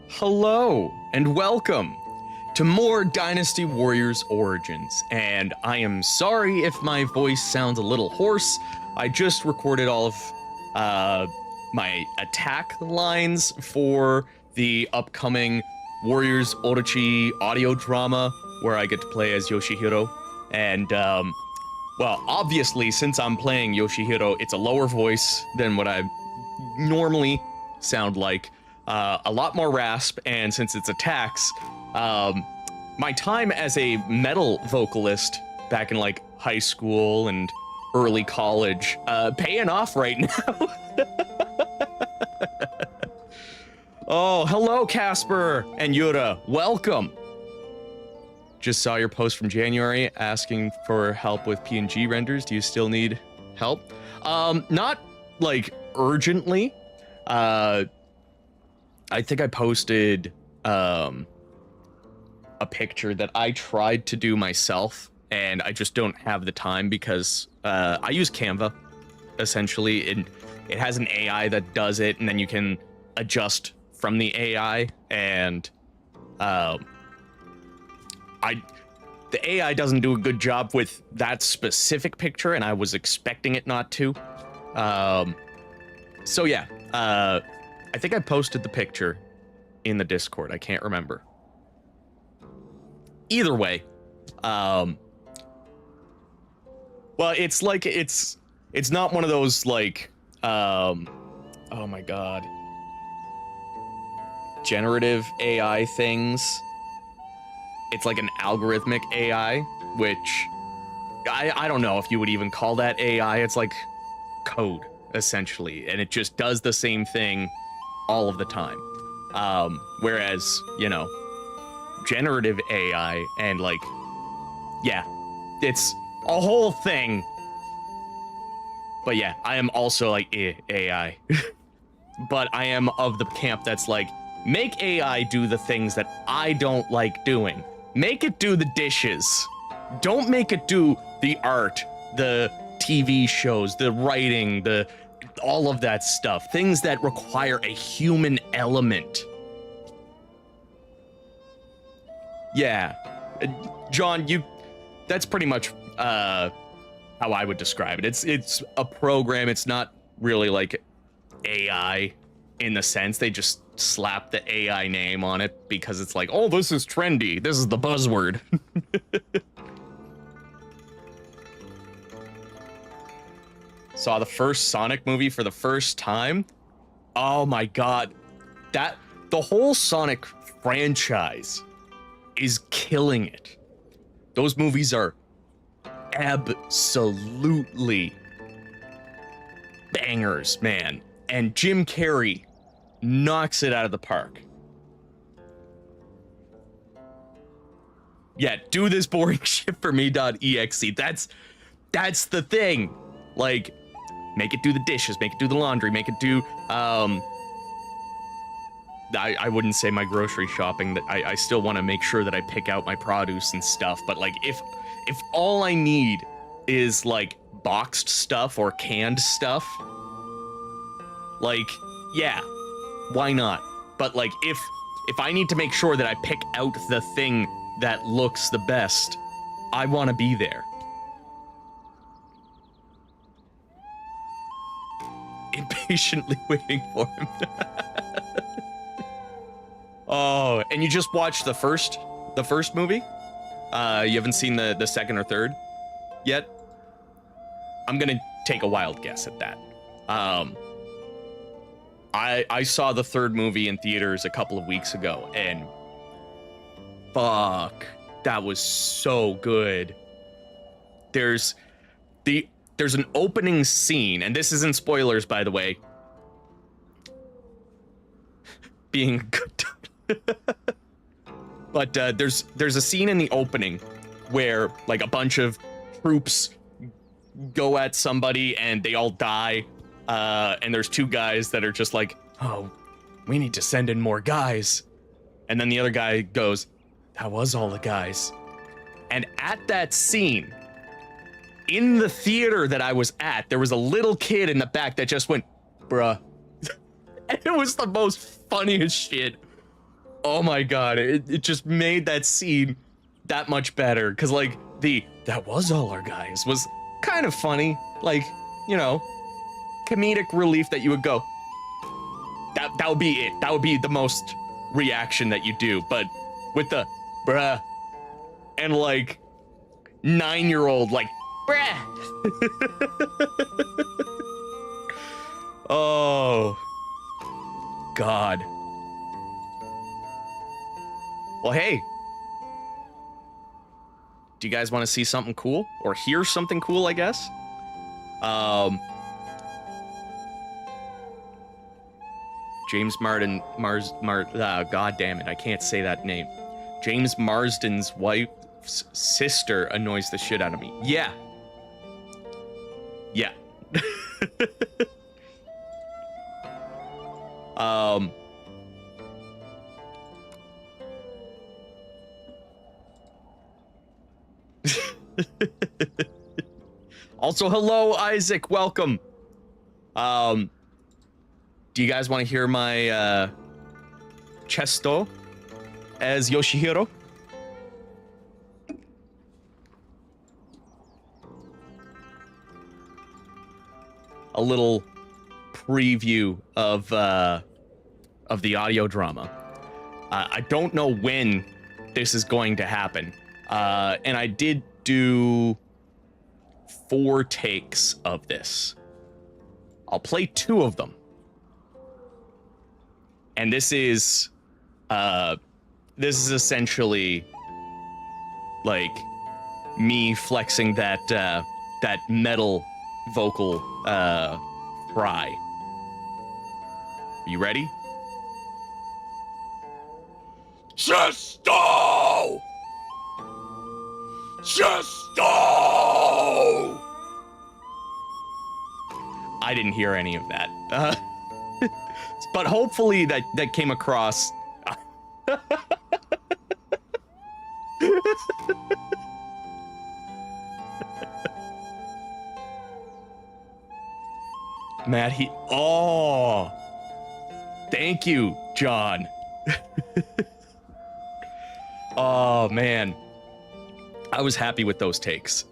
Hello, and welcome to more Dynasty Warriors Origins. And I am sorry if my voice sounds a little hoarse. I just recorded all of my attack lines for the upcoming Warriors Orochi audio drama, where I get to play as Yoshihiro. And, well, obviously, since I'm playing Yoshihiro, it's a lower voice than what I normally sound like. A lot more rasp, and since it's attacks, my time as a metal vocalist back in like high school and early college, paying off right now. Oh, hello, Casper and Yura. Welcome. Just saw your post from January asking for help with PNG renders. Do you still need help? Not like urgently. I think I posted a picture that I tried to do myself, and I just don't have the time because I use Canva, essentially. It has an AI that does it, and then you can adjust from the AI, and the AI doesn't do a good job with that specific picture, and I was expecting it not to. So yeah, I think I posted the picture in the Discord. I can't remember. Either way, well, it's like it's not one of those like oh my god, generative AI things. It's like an algorithmic AI, which I don't know if you would even call that AI. It's like code essentially, and it just does the same thing all of the time. Whereas, you know, generative AI and like, yeah, it's a whole thing. But yeah, I am also like AI. But I am of the camp that's like, make AI do the things that I don't like doing. Make it do the dishes. Don't make it do the art, the TV shows, the writing, all of that stuff. Things that require a human element. Yeah. John, that's pretty much how I would describe it. It's a program. It's not really like AI in the sense they just slap the AI name on it because it's like, oh, this is trendy. This is the buzzword. Saw the first Sonic movie for the first time. Oh my god. The whole Sonic franchise is killing it. Those movies are absolutely bangers, man. And Jim Carrey knocks it out of the park. Yeah, do this boring shit for me.exe. That's the thing. Like, make it do the dishes, make it do the laundry, make it do, I wouldn't say my grocery shopping, that I still want to make sure that I pick out my produce and stuff, but like, if all I need is like boxed stuff or canned stuff, like, yeah, why not? But like, if I need to make sure that I pick out the thing that looks the best, I want to be there. Impatiently waiting for him. Oh, and you just watched the first movie? You haven't seen the second or third yet? I'm gonna take a wild guess at that. I saw the third movie in theaters a couple of weeks ago, and fuck, that was so good. There's an opening scene, and this isn't spoilers, by the way. Being good. But there's a scene in the opening where like a bunch of troops go at somebody and they all die. And there's two guys that are just like, oh, we need to send in more guys. And then the other guy goes, that was all the guys. And at that scene, in the theater that I was at, there was a little kid in the back that just went, bruh. And it was the most funniest shit. Oh my god, it just made that scene that much better. Cause like that was all our guys was kind of funny. Like, you know, comedic relief that you would go, that would be it. That would be the most reaction that you do. But with the bruh and like 9-year-old like bruh. Oh God. Well, hey. Do you guys want to see something cool or hear something cool, I guess? James God damn it, I can't say that name. James Marsden's wife's sister annoys the shit out of me. Yeah. Yeah. Also, hello, Isaac. Welcome. Do you guys want to hear my chesto as Yoshihiro? A little preview of the audio drama. I don't know when this is going to happen. And I did do 4 takes of this. I'll play 2 of them. And this is essentially like me flexing that metal vocal fry. You ready? Chesto! Chesto! I didn't hear any of that. But hopefully that came across. Matt, oh, thank you, John. Oh man, I was happy with those takes.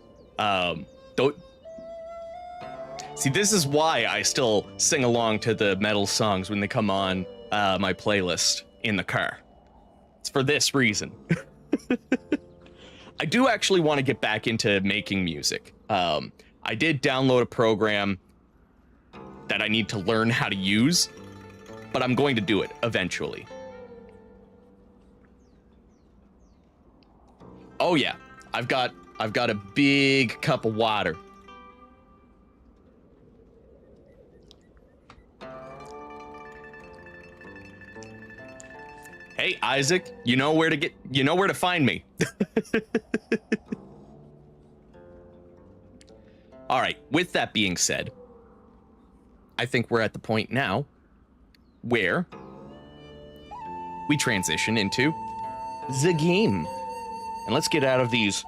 See, this is why I still sing along to the metal songs when they come on my playlist in the car. It's for this reason. I do actually want to get back into making music. I did download a program that I need to learn how to use, but I'm going to do it eventually. Oh yeah, I've got a big cup of water. Hey Isaac, you know where to find me. All right, with that being said, I think we're at the point now where we transition into the game. And let's get out of these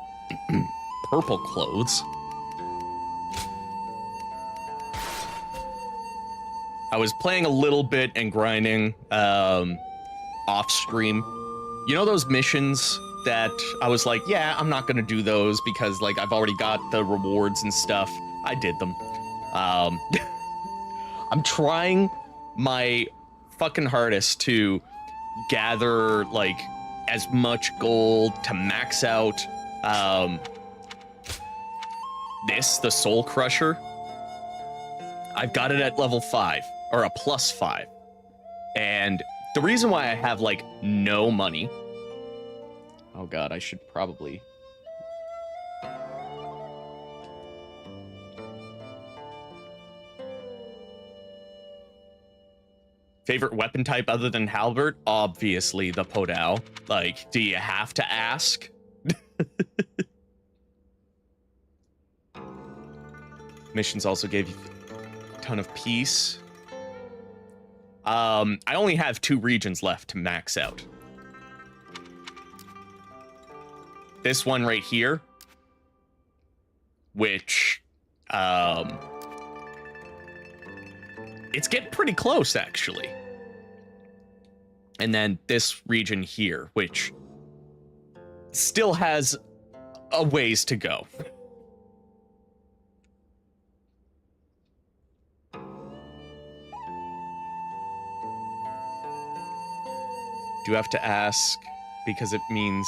purple clothes. I was playing a little bit and grinding off stream. You know those missions that I was like, yeah, I'm not gonna do those because like I've already got the rewards and stuff. I did them. I'm trying my fucking hardest to gather like as much gold to max out the Soul Crusher. I've got it at level 5 or a +5. And the reason why I have like no money. Oh god, I should probably. Favorite weapon type other than halberd? Obviously the Podao. Like, do you have to ask? Missions also gave you a ton of peace. I only have 2 regions left to max out. This one right here, which, it's getting pretty close, actually. And then this region here, which still has a ways to go. Do have to ask because it means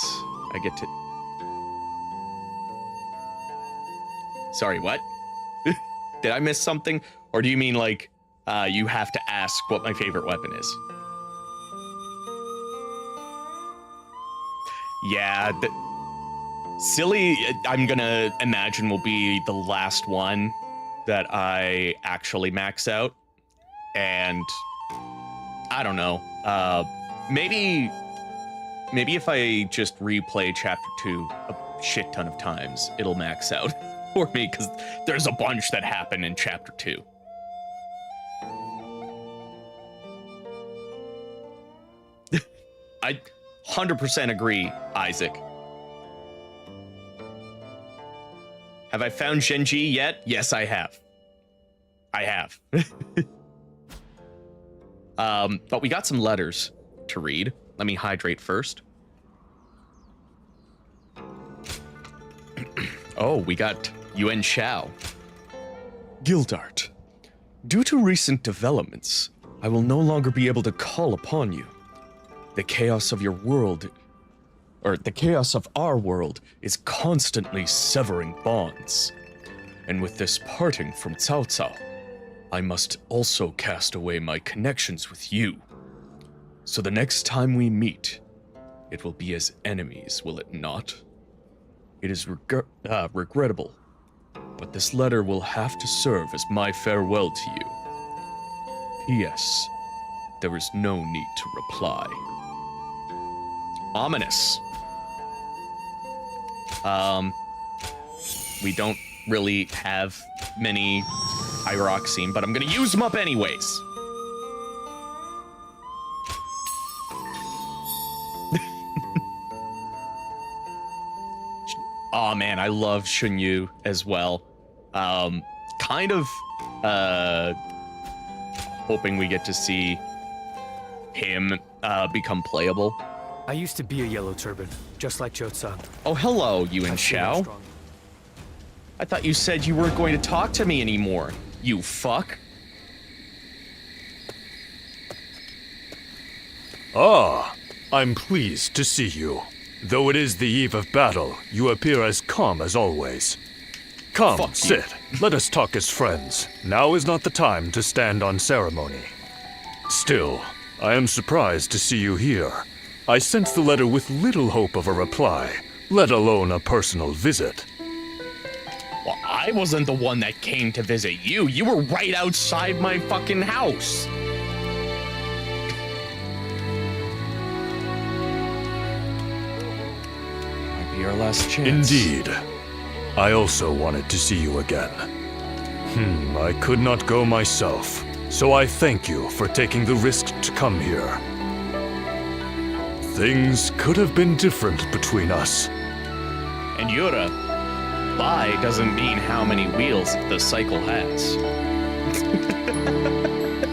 I get to... Sorry, what? Did I miss something? Or do you mean like you have to ask what my favorite weapon is? Yeah, silly, I'm gonna imagine will be the last one that I actually max out. And I don't know. Maybe if I just replay chapter 2 a shit ton of times, it'll max out for me, because there's a bunch that happen in chapter 2. I 100% agree, Isaac. Have I found Genji yet? Yes, I have. I have. But we got some letters to read. Let me hydrate first. Oh, we got Yuan Shao. Gildart, due to recent developments, I will no longer be able to call upon you. The chaos of your world, or the chaos of our world, is constantly severing bonds. And with this parting from Cao Cao, I must also cast away my connections with you. So the next time we meet, it will be as enemies, will it not? It is regrettable, but this letter will have to serve as my farewell to you. P.S. There is no need to reply. Ominous. We don't really have many pyroxene, but I'm gonna use them up anyways. Oh man, I love Shunyu as well. Kind of hoping we get to see him become playable. I used to be a yellow turban, just like Jotsan. Oh, hello, Yuan Shao. I thought you said you weren't going to talk to me anymore, you fuck. Ah, I'm pleased to see you. Though it is the eve of battle, you appear as calm as always. Come, Fuck sit. Let us talk as friends. Now is not the time to stand on ceremony. Still, I am surprised to see you here. I sent the letter with little hope of a reply, let alone a personal visit. Well, I wasn't the one that came to visit you. You were right outside my fucking house. Might be our last chance. Indeed. I also wanted to see you again. I could not go myself, so I thank you for taking the risk to come here. Things could have been different between us. And Yura, lie doesn't mean how many wheels the cycle has.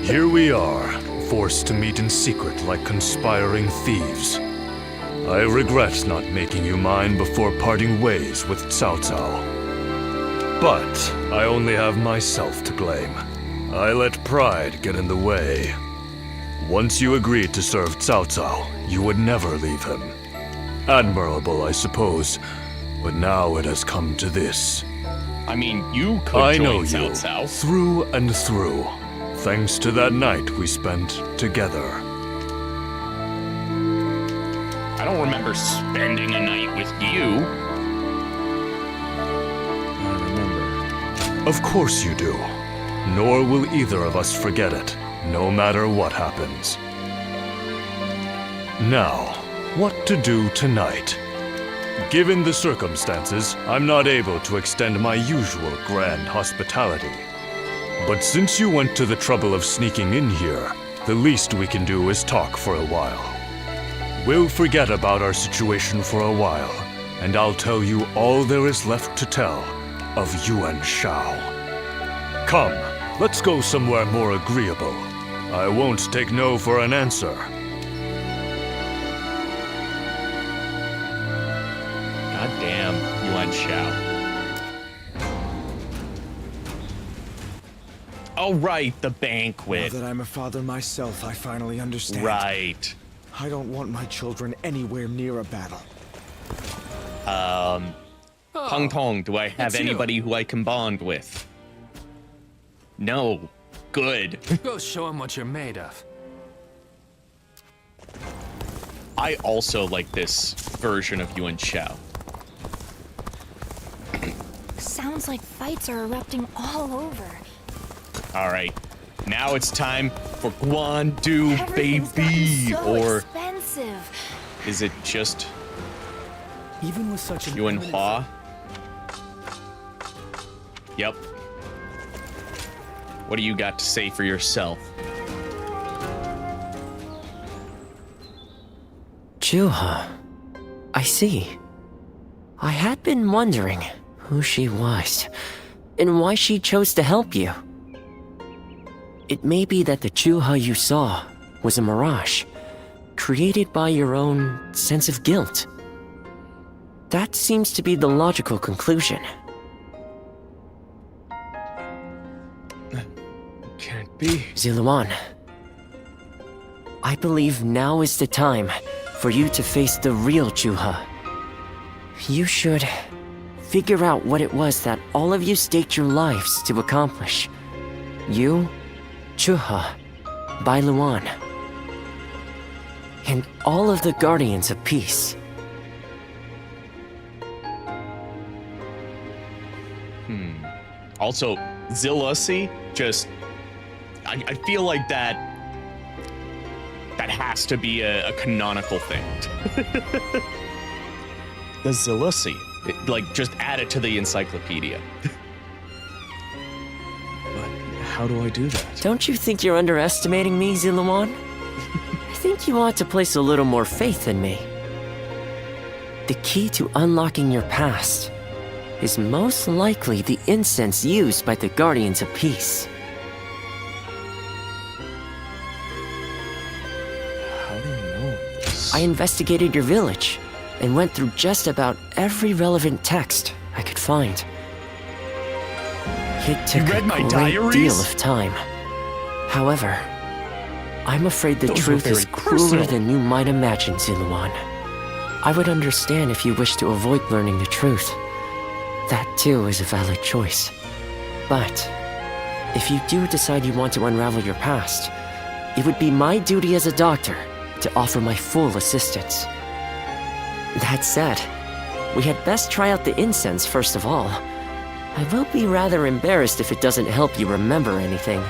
Here we are, forced to meet in secret like conspiring thieves. I regret not making you mine before parting ways with Cao Cao. But I only have myself to blame. I let pride get in the way. Once you agreed to serve Cao Cao, you would never leave him. Admirable, I suppose, but now it has come to this. I mean, you could I join know Cao you, Cao. through and through, thanks to that night we spent together. I don't remember spending a night with you. I remember. Of course you do. Nor will either of us forget it, no matter what happens. Now, what to do tonight? Given the circumstances, I'm not able to extend my usual grand hospitality. But since you went to the trouble of sneaking in here, the least we can do is talk for a while. We'll forget about our situation for a while, and I'll tell you all there is left to tell of Yuan Shao. Come, let's go somewhere more agreeable. I won't take no for an answer. God damn, Yuan Shao. Oh, right, the banquet. Now that I'm a father myself, I finally understand. Right. I don't want my children anywhere near a battle. Peng Tong, do I have it's you. anybody who I can bond with? No. Good. Go show him what you're made of. I also like this version of Yuan Shao. Sounds like fights are erupting all over. All right, now it's time for Guandu, Everything's baby. gotten so Or expensive. is it just Even with such an Yuan eminent- Hua? Yep. What do you got to say for yourself? Juha. I see. I had been wondering who she was and why she chose to help you. It may be that the Juha you saw was a mirage, created by your own sense of guilt. That seems to be the logical conclusion. Can't be. Ziluan, I believe now is the time for you to face the real Juha. You should figure out what it was that all of you staked your lives to accomplish. You, Juha, Bailuan, and all of the Guardians of Peace. Also, Zilusi, just I feel like that has to be a canonical thing. The Zilusi. Like, just add it to the encyclopedia. But how do I do that? Don't you think you're underestimating me, Ziluan? I think you ought to place a little more faith in me. The key to unlocking your past is most likely the incense used by the Guardians of Peace. How do you know this? I investigated your village and went through just about every relevant text I could find. It took read a my great diaries? deal of time. However, I'm afraid the Those were truth is very crueler personal. than you might imagine, Ziluan. I would understand if you wish to avoid learning the truth. That too is a valid choice. But if you do decide you want to unravel your past, it would be my duty as a doctor to offer my full assistance. That said, we had best try out the incense first of all. I will be rather embarrassed if it doesn't help you remember anything.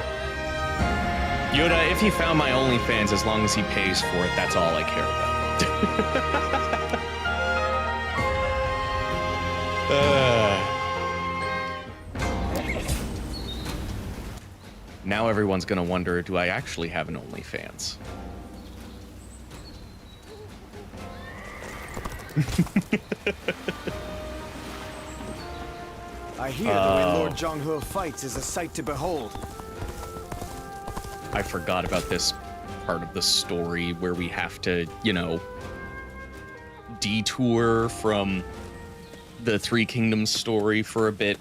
Yoda, if he found my OnlyFans, as long as he pays for it, that's all I care about. Now everyone's gonna wonder, do I actually have an OnlyFans? I hear the way Lord Zhonghe fights is a sight to behold. I forgot about this part of the story where we have to, you know, detour from the Three Kingdoms story for a bit.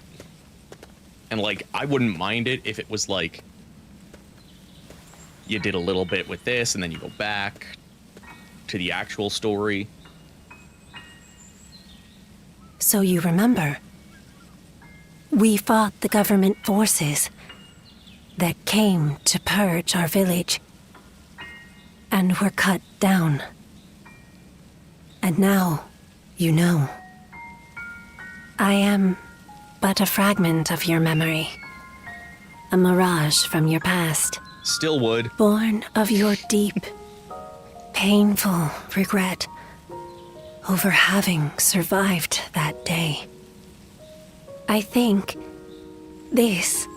And, like, I wouldn't mind it if it was, like, you did a little bit with this and then you go back to the actual story. So you remember? We fought the government forces that came to purge our village and were cut down. And now, you know. I am but a fragment of your memory. A mirage from your past. Still would. Born of your deep, painful regret over having survived that day. I think this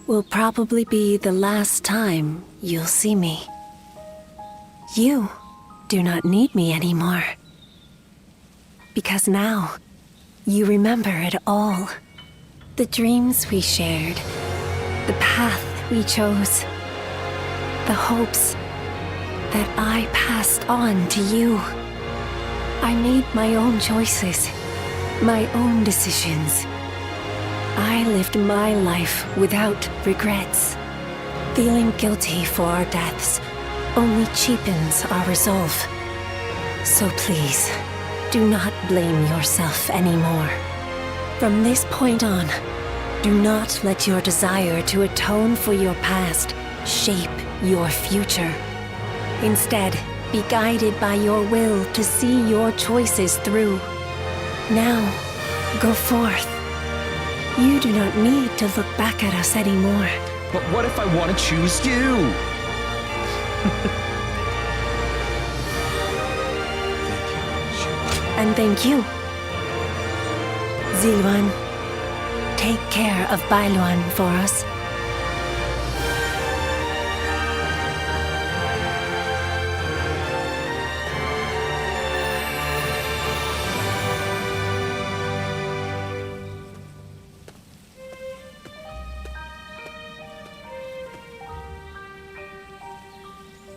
will probably be the last time you'll see me. You do not need me anymore. Because now, you remember it all. The dreams we shared, the path we chose, the hopes that I passed on to you. I made my own choices, my own decisions. I lived my life without regrets. Feeling guilty for our deaths only cheapens our resolve. So please, do not blame yourself anymore. From this point on, do not let your desire to atone for your past shape your future. Instead, be guided by your will to see your choices through. Now, go forth. You do not need to look back at us anymore. But what if I want to choose you? And thank you. Yuan, take care of Bailuan for us.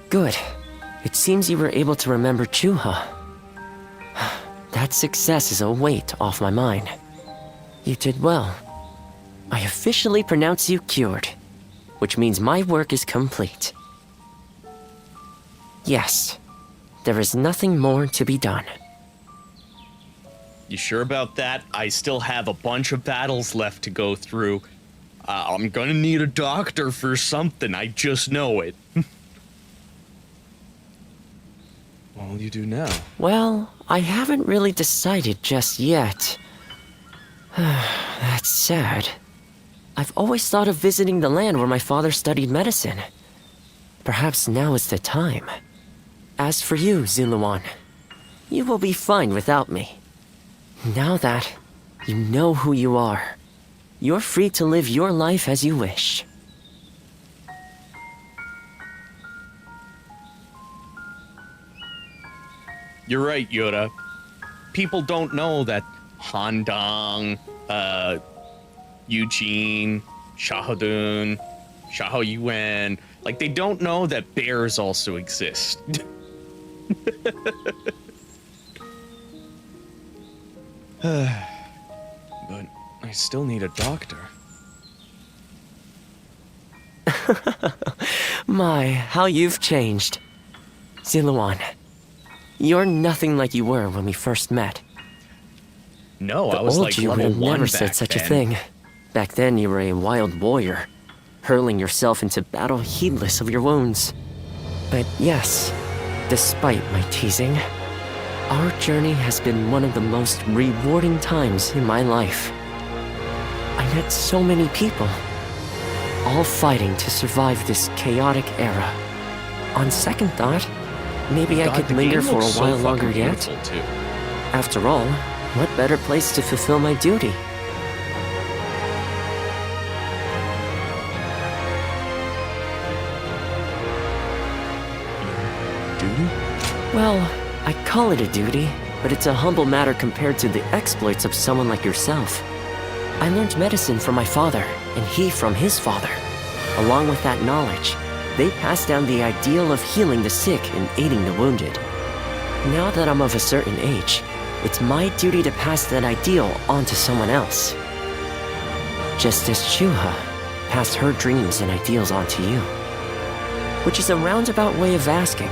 Good. It seems you were able to remember Chuha. That success is a weight off my mind. You did well. I officially pronounce you cured, which means my work is complete. Yes, there is nothing more to be done. You sure about that? I still have a bunch of battles left to go through. I'm gonna need a doctor for something, I just know it. What'll you do now? Well, I haven't really decided just yet. That's sad. I've always thought of visiting the land where my father studied medicine. Perhaps now is the time. As for you, Yuan, you will be fine without me. Now that you know who you are, you're free to live your life as you wish. You're right, Yoda. People don't know that Handong, Eugene, Shahadun, Shao Yuan, like, they don't know that bears also exist. But I still need a doctor. My, how you've changed. Yuan, you're nothing like you were when we first met. No, The I was old like you would level have 1 never back said such then. a thing. Back then, you were a wild warrior, hurling yourself into battle heedless of your wounds. But yes, despite my teasing, our journey has been one of the most rewarding times in my life. I met so many people, all fighting to survive this chaotic era. On second thought, maybe I God, could the linger game for a looks so while longer fucking yet. beautiful, too. After all, what better place to fulfill my duty? Duty? Well, I call it a duty, but it's a humble matter compared to the exploits of someone like yourself. I learned medicine from my father, and he from his father. Along with that knowledge, they passed down the ideal of healing the sick and aiding the wounded. Now that I'm of a certain age, it's my duty to pass that ideal on to someone else. Just as Chuha passed her dreams and ideals on to you. Which is a roundabout way of asking,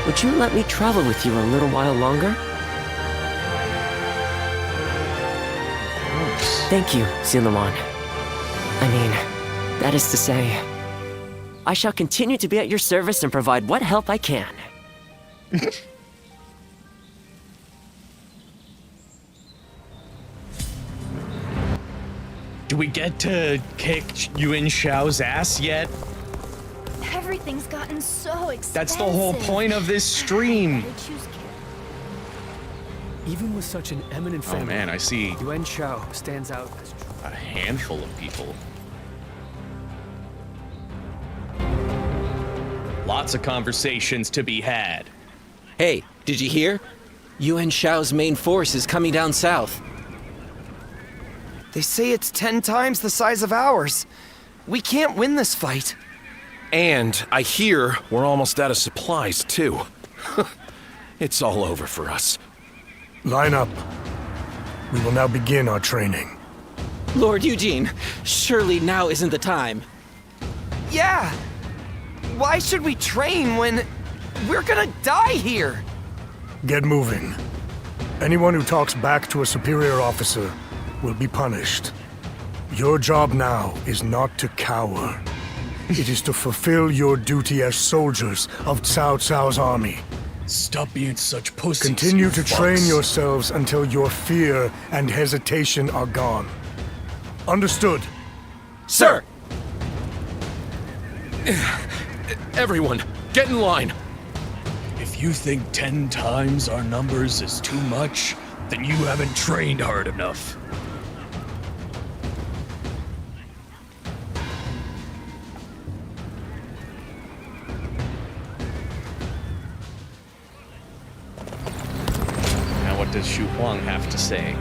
would you let me travel with you a little while longer? Thank you, Yuan. I mean, that is to say, I shall continue to be at your service and provide what help I can. Do we get to kick Yuan Shao's ass yet? Everything's gotten so expensive. That's the whole point of this stream. Gotta choose care- Even with such an eminent family, Oh man, I see Yuan Shao stands out as a handful of people. Lots of conversations to be had. Hey, did you hear? Yuan Shao's main force is coming down south. They say it's 10 times the size of ours. We can't win this fight. And I hear we're almost out of supplies, too. It's all over for us. Line up. We will now begin our training. Lord Eugene, surely now isn't the time. Yeah! Why should we train when we're gonna die here? Get moving. Anyone who talks back to a superior officer will be punished. Your job now is not to cower. It is to fulfill your duty as soldiers of Cao Cao's army. Stop being such pussies. Continue you to fucks. train yourselves until your fear and hesitation are gone. Understood? Sir! Everyone, get in line. If you think 10 times our numbers is too much, then you haven't trained hard enough. Now what does Xu Huang have to say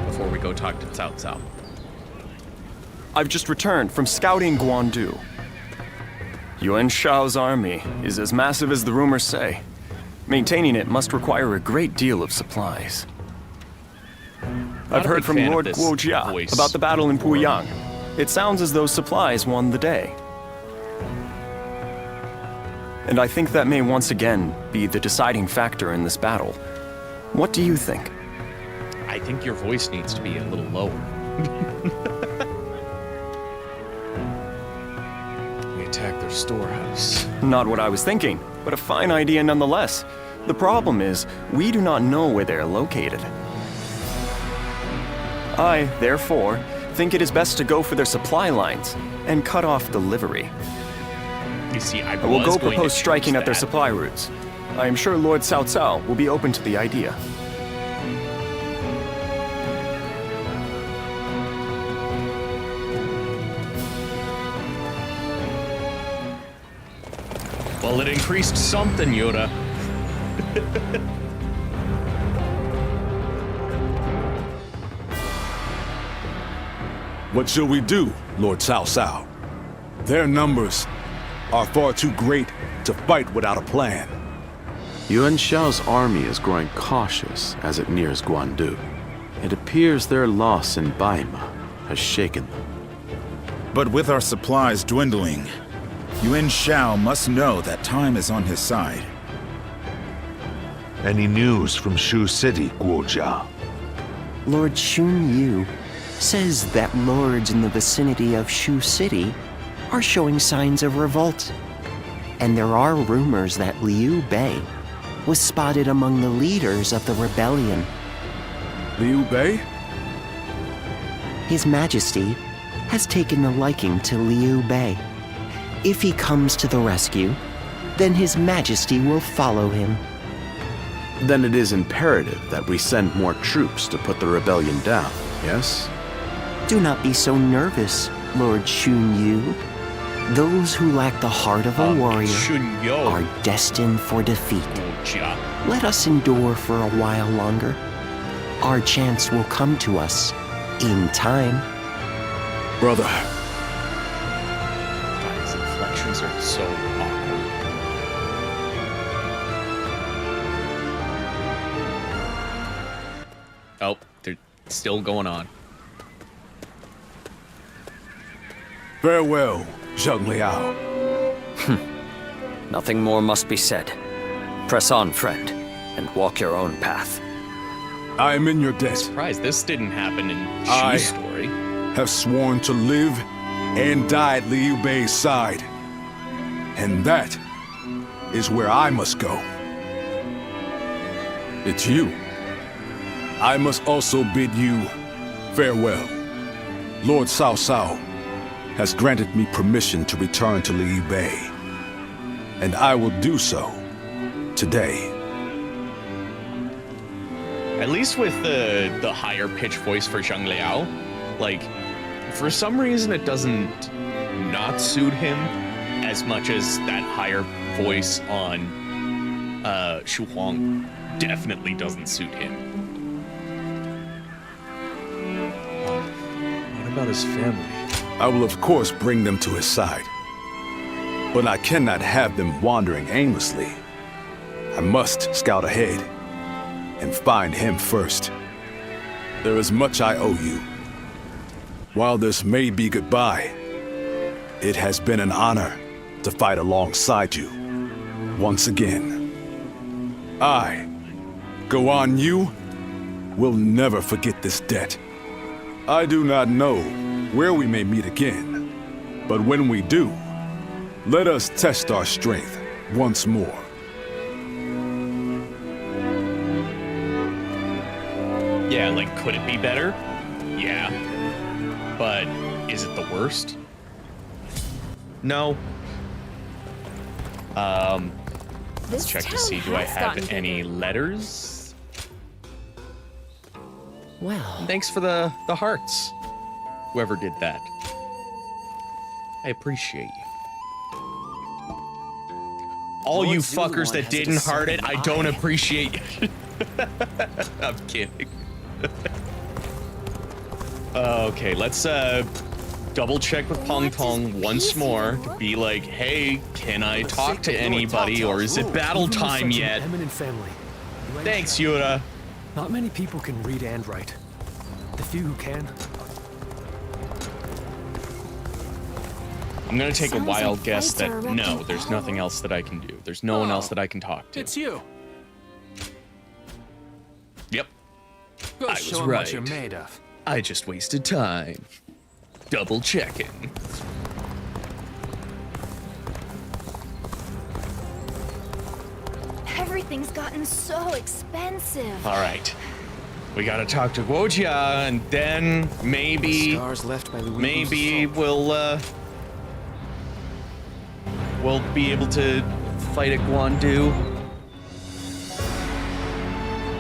before we go talk to Cao Cao? I've just returned from scouting Guandu. Yuan Shao's army is as massive as the rumors say. Maintaining it must require a great deal of supplies. I've heard from Lord Guojia about the battle in Puyang. It sounds as though supplies won the day. And I think that may once again be the deciding factor in this battle. What do you think? I think your voice needs to be a little lower. We attack their storehouse. Not what I was thinking, but a fine idea nonetheless. The problem is, we do not know where they're located. I, therefore, think it is best to go for their supply lines and cut off delivery. You see, I will go was going propose to striking choose at their that. supply routes. I am sure Lord Cao Cao will be open to the idea. Well, it increased something, Yoda. What shall we do, Lord Cao Cao? Their numbers are far too great to fight without a plan. Yuan Shao's army is growing cautious as it nears Guandu. It appears their loss in Baima has shaken them. But with our supplies dwindling, Yuan Shao must know that time is on his side. Any news from Shu City, Guojia? Lord Xun Yu says that lords in the vicinity of Shu City are showing signs of revolt. And there are rumors that Liu Bei was spotted among the leaders of the rebellion. Liu Bei? His Majesty has taken a liking to Liu Bei. If he comes to the rescue, then His Majesty will follow him. Then it is imperative that we send more troops to put the rebellion down, yes? Do not be so nervous, Lord Xun Yu. Those who lack the heart of a warrior are destined for defeat. Let us endure for a while longer. Our chance will come to us in time. Brother. God, his inflections are so awkward. Oh, they're still going on. Farewell, Zheng Liao. Nothing more must be said. Press on, friend, and walk your own path. I am in your debt. Surprised this didn't happen in I Shu's story. have sworn to live and die at Liu Bei's side. And that is where I must go. It's you. I must also bid you farewell. Lord Cao Cao has granted me permission to return to Liu Bei. And I will do so today. At least with the higher pitch voice for Zheng Liao, like, for some reason it doesn't not suit him as much as that higher voice on Xu Huang definitely doesn't suit him. What about his family? I will of course bring them to his side. But I cannot have them wandering aimlessly. I must scout ahead. and find him first. There is much I owe you. While this may be goodbye, it has been an honor to fight alongside you once again. I, Guan Yu, will never forget this debt. I do not know where we may meet again, but when we do, let us test our strength once more. Yeah, like, could it be better? Yeah. But is it the worst? No. Let's check to see, do I have any letters? Well. Thanks for the hearts. Whoever did that. I appreciate you. All you fuckers that didn't heart it, I don't appreciate you. I'm kidding. Okay, let's double check with Pong Tong once more to be like, hey, can I talk to anybody, or is it battle time yet? Eminent family. Thanks, Yura. Not many people can read and write. The few who can. I'm gonna take a wild guess that no, there's nothing else that I can do. There's no one else that I can talk to. It's you. Yep. Go I was show 'em right. what you're made of. I just wasted time. Double checking. Everything's gotten so expensive. All right. We gotta talk to Guojia, and then maybe we'll be able to fight at Guandu.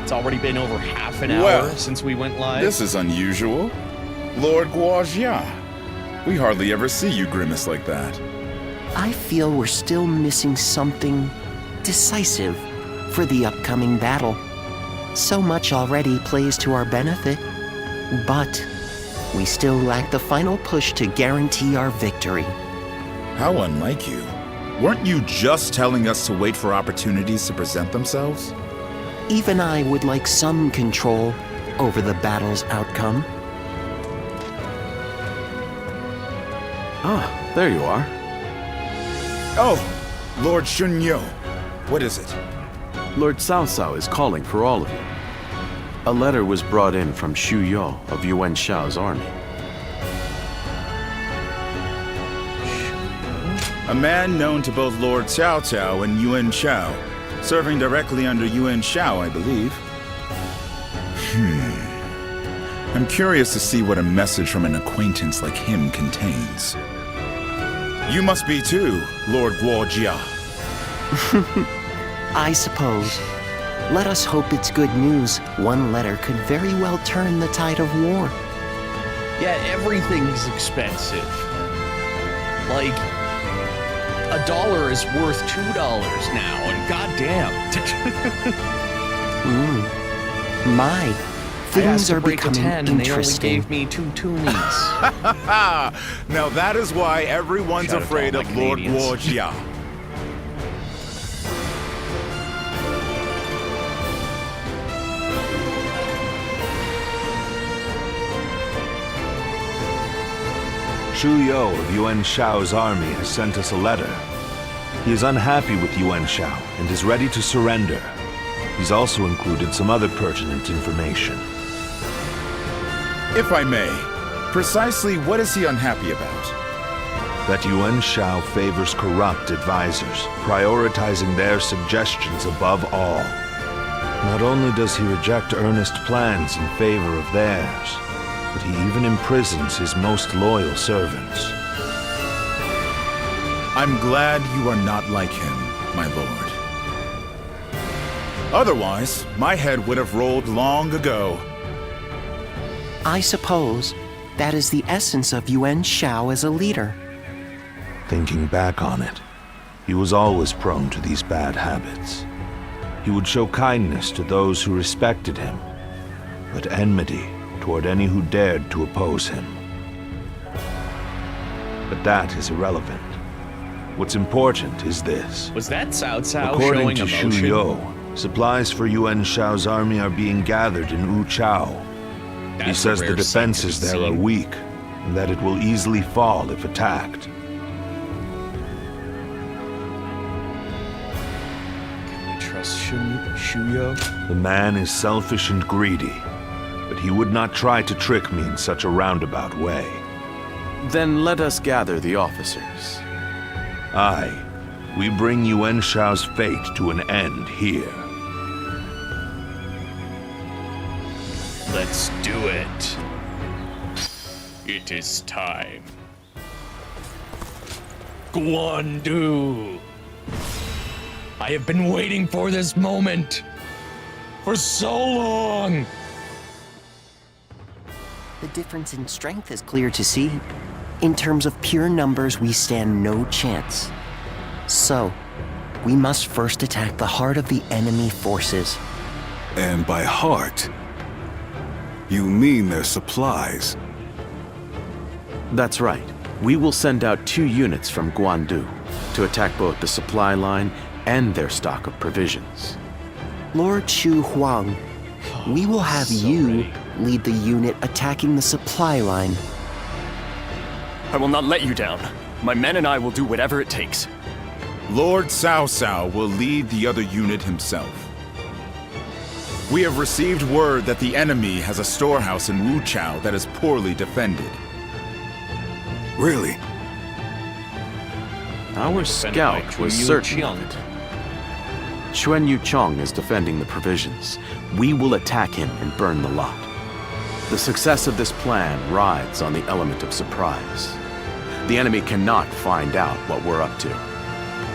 It's already been over half an hour since we went live. This is unusual. Lord Guojia. We hardly ever see you grimace like that. I feel we're still missing something decisive for the upcoming battle. So much already plays to our benefit, but we still lack the final push to guarantee our victory. How unlike you. Weren't you just telling us to wait for opportunities to present themselves? Even I would like some control over the battle's outcome. Ah, there you are. Oh, Lord Shunyo. What is it? Lord Cao Cao is calling for all of you. A letter was brought in from Xu Yo of Yuan Shao's army. A man known to both Lord Cao Cao and Yuan Shao, serving directly under Yuan Shao, I believe. I'm curious to see what a message from an acquaintance like him contains. You must be too, Lord Guojia. I suppose. Let us hope it's good news. One letter could very well turn the tide of war. Yeah, everything's expensive. Like, $1 is worth $2 now, and goddamn. My, things are becoming 10 interesting. And they only gave me 2 toonies. Now that is why everyone's Shout out to afraid all of my Lord Canadians. Guojia. Xu Yo of Yuan Shao's army has sent us a letter. He is unhappy with Yuan Shao and is ready to surrender. He's also included some other pertinent information. If I may, precisely what is he unhappy about? That Yuan Shao favors corrupt advisors, prioritizing their suggestions above all. Not only does he reject earnest plans in favor of theirs, but he even imprisons his most loyal servants. I'm glad you are not like him, my lord. Otherwise, my head would have rolled long ago. I suppose that is the essence of Yuan Shao as a leader. Thinking back on it, he was always prone to these bad habits. He would show kindness to those who respected him, but enmity toward any who dared to oppose him. But that is irrelevant. What's important is this. Was that Cao Cao According showing to emotion? Xu Yo, Supplies for Yuan Shao's army are being gathered in Wu Chao. He That's a says the rare sight to defenses be there are seen. weak, and that it will easily fall if attacked. Can we trust Shuyo? The man is selfish and greedy, but he would not try to trick me in such a roundabout way. Then let us gather the officers. Aye, we bring Yuan Shao's fate to an end here. Let's do it. It is time. Guandu. I have been waiting for this moment for so long. The difference in strength is clear to see. In terms of pure numbers, we stand no chance. So, we must first attack the heart of the enemy forces. And by heart, you mean their supplies? That's right. We will send out 2 units from Guandu to attack both the supply line and their stock of provisions. Lord Chu Huang, we will have you lead the unit attacking the supply line. I will not let you down. My men and I will do whatever it takes. Lord Cao Cao will lead the other unit himself. We have received word that the enemy has a storehouse in Wu Chao that is poorly defended. Really? Our scout was certain of it. Xuan Yuchong is defending the provisions. We will attack him and burn the lot. The success of this plan rides on the element of surprise. The enemy cannot find out what we're up to.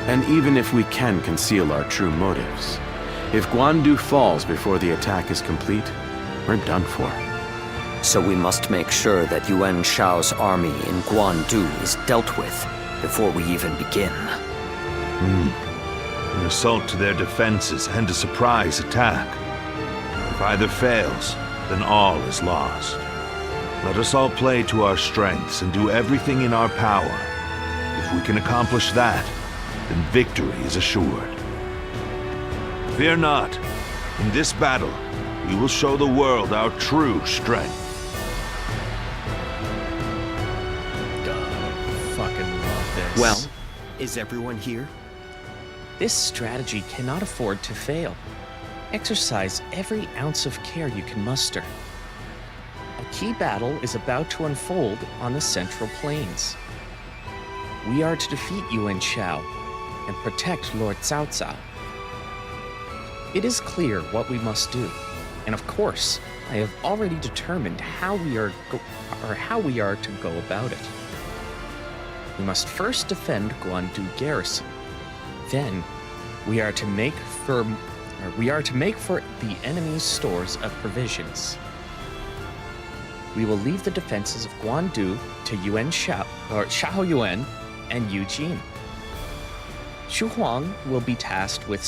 And even if we can conceal our true motives, if Guandu falls before the attack is complete, we're done for. So we must make sure that Yuan Shao's army in Guandu is dealt with before we even begin. An assault to their defenses and a surprise attack. If either fails, then all is lost. Let us all play to our strengths and do everything in our power. If we can accomplish that, then victory is assured. Fear not. In this battle, we will show the world our true strength. Fucking love this. Well, is everyone here? This strategy cannot afford to fail. Exercise every ounce of care you can muster. A key battle is about to unfold on the Central Plains. We are to defeat Yuan Shao and protect Lord Cao Cao. It is clear what we must do, and of course, I have already determined how we are to go about it. We must first defend Guandu garrison. Then, we are to make for the enemy's stores of provisions. We will leave the defenses of Guandu to Yuan Shao, or Shao Yuan, and Yu Jin. Xu Huang will be tasked with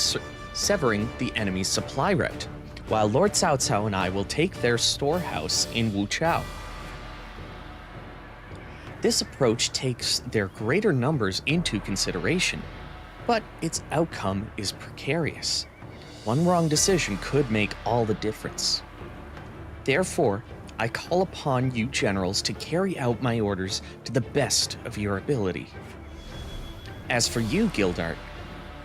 severing the enemy's supply route, while Lord Cao Cao and I will take their storehouse in Wu Chao. This approach takes their greater numbers into consideration, but its outcome is precarious. One wrong decision could make all the difference. Therefore, I call upon you generals to carry out my orders to the best of your ability. As for you, Gildart,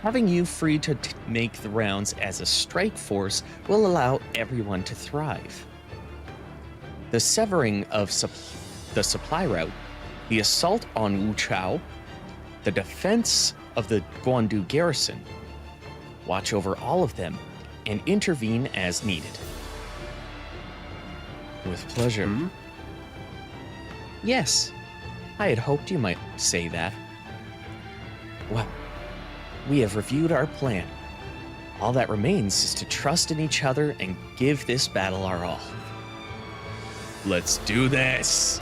having you free to make the rounds as a strike force will allow everyone to thrive. The severing of the supply route, the assault on Wu Chao, the defense of the Guandu garrison, watch over all of them, and intervene as needed. With pleasure. Yes, I had hoped you might say that. Well, we have reviewed our plan. All that remains is to trust in each other and give this battle our all. Let's do this.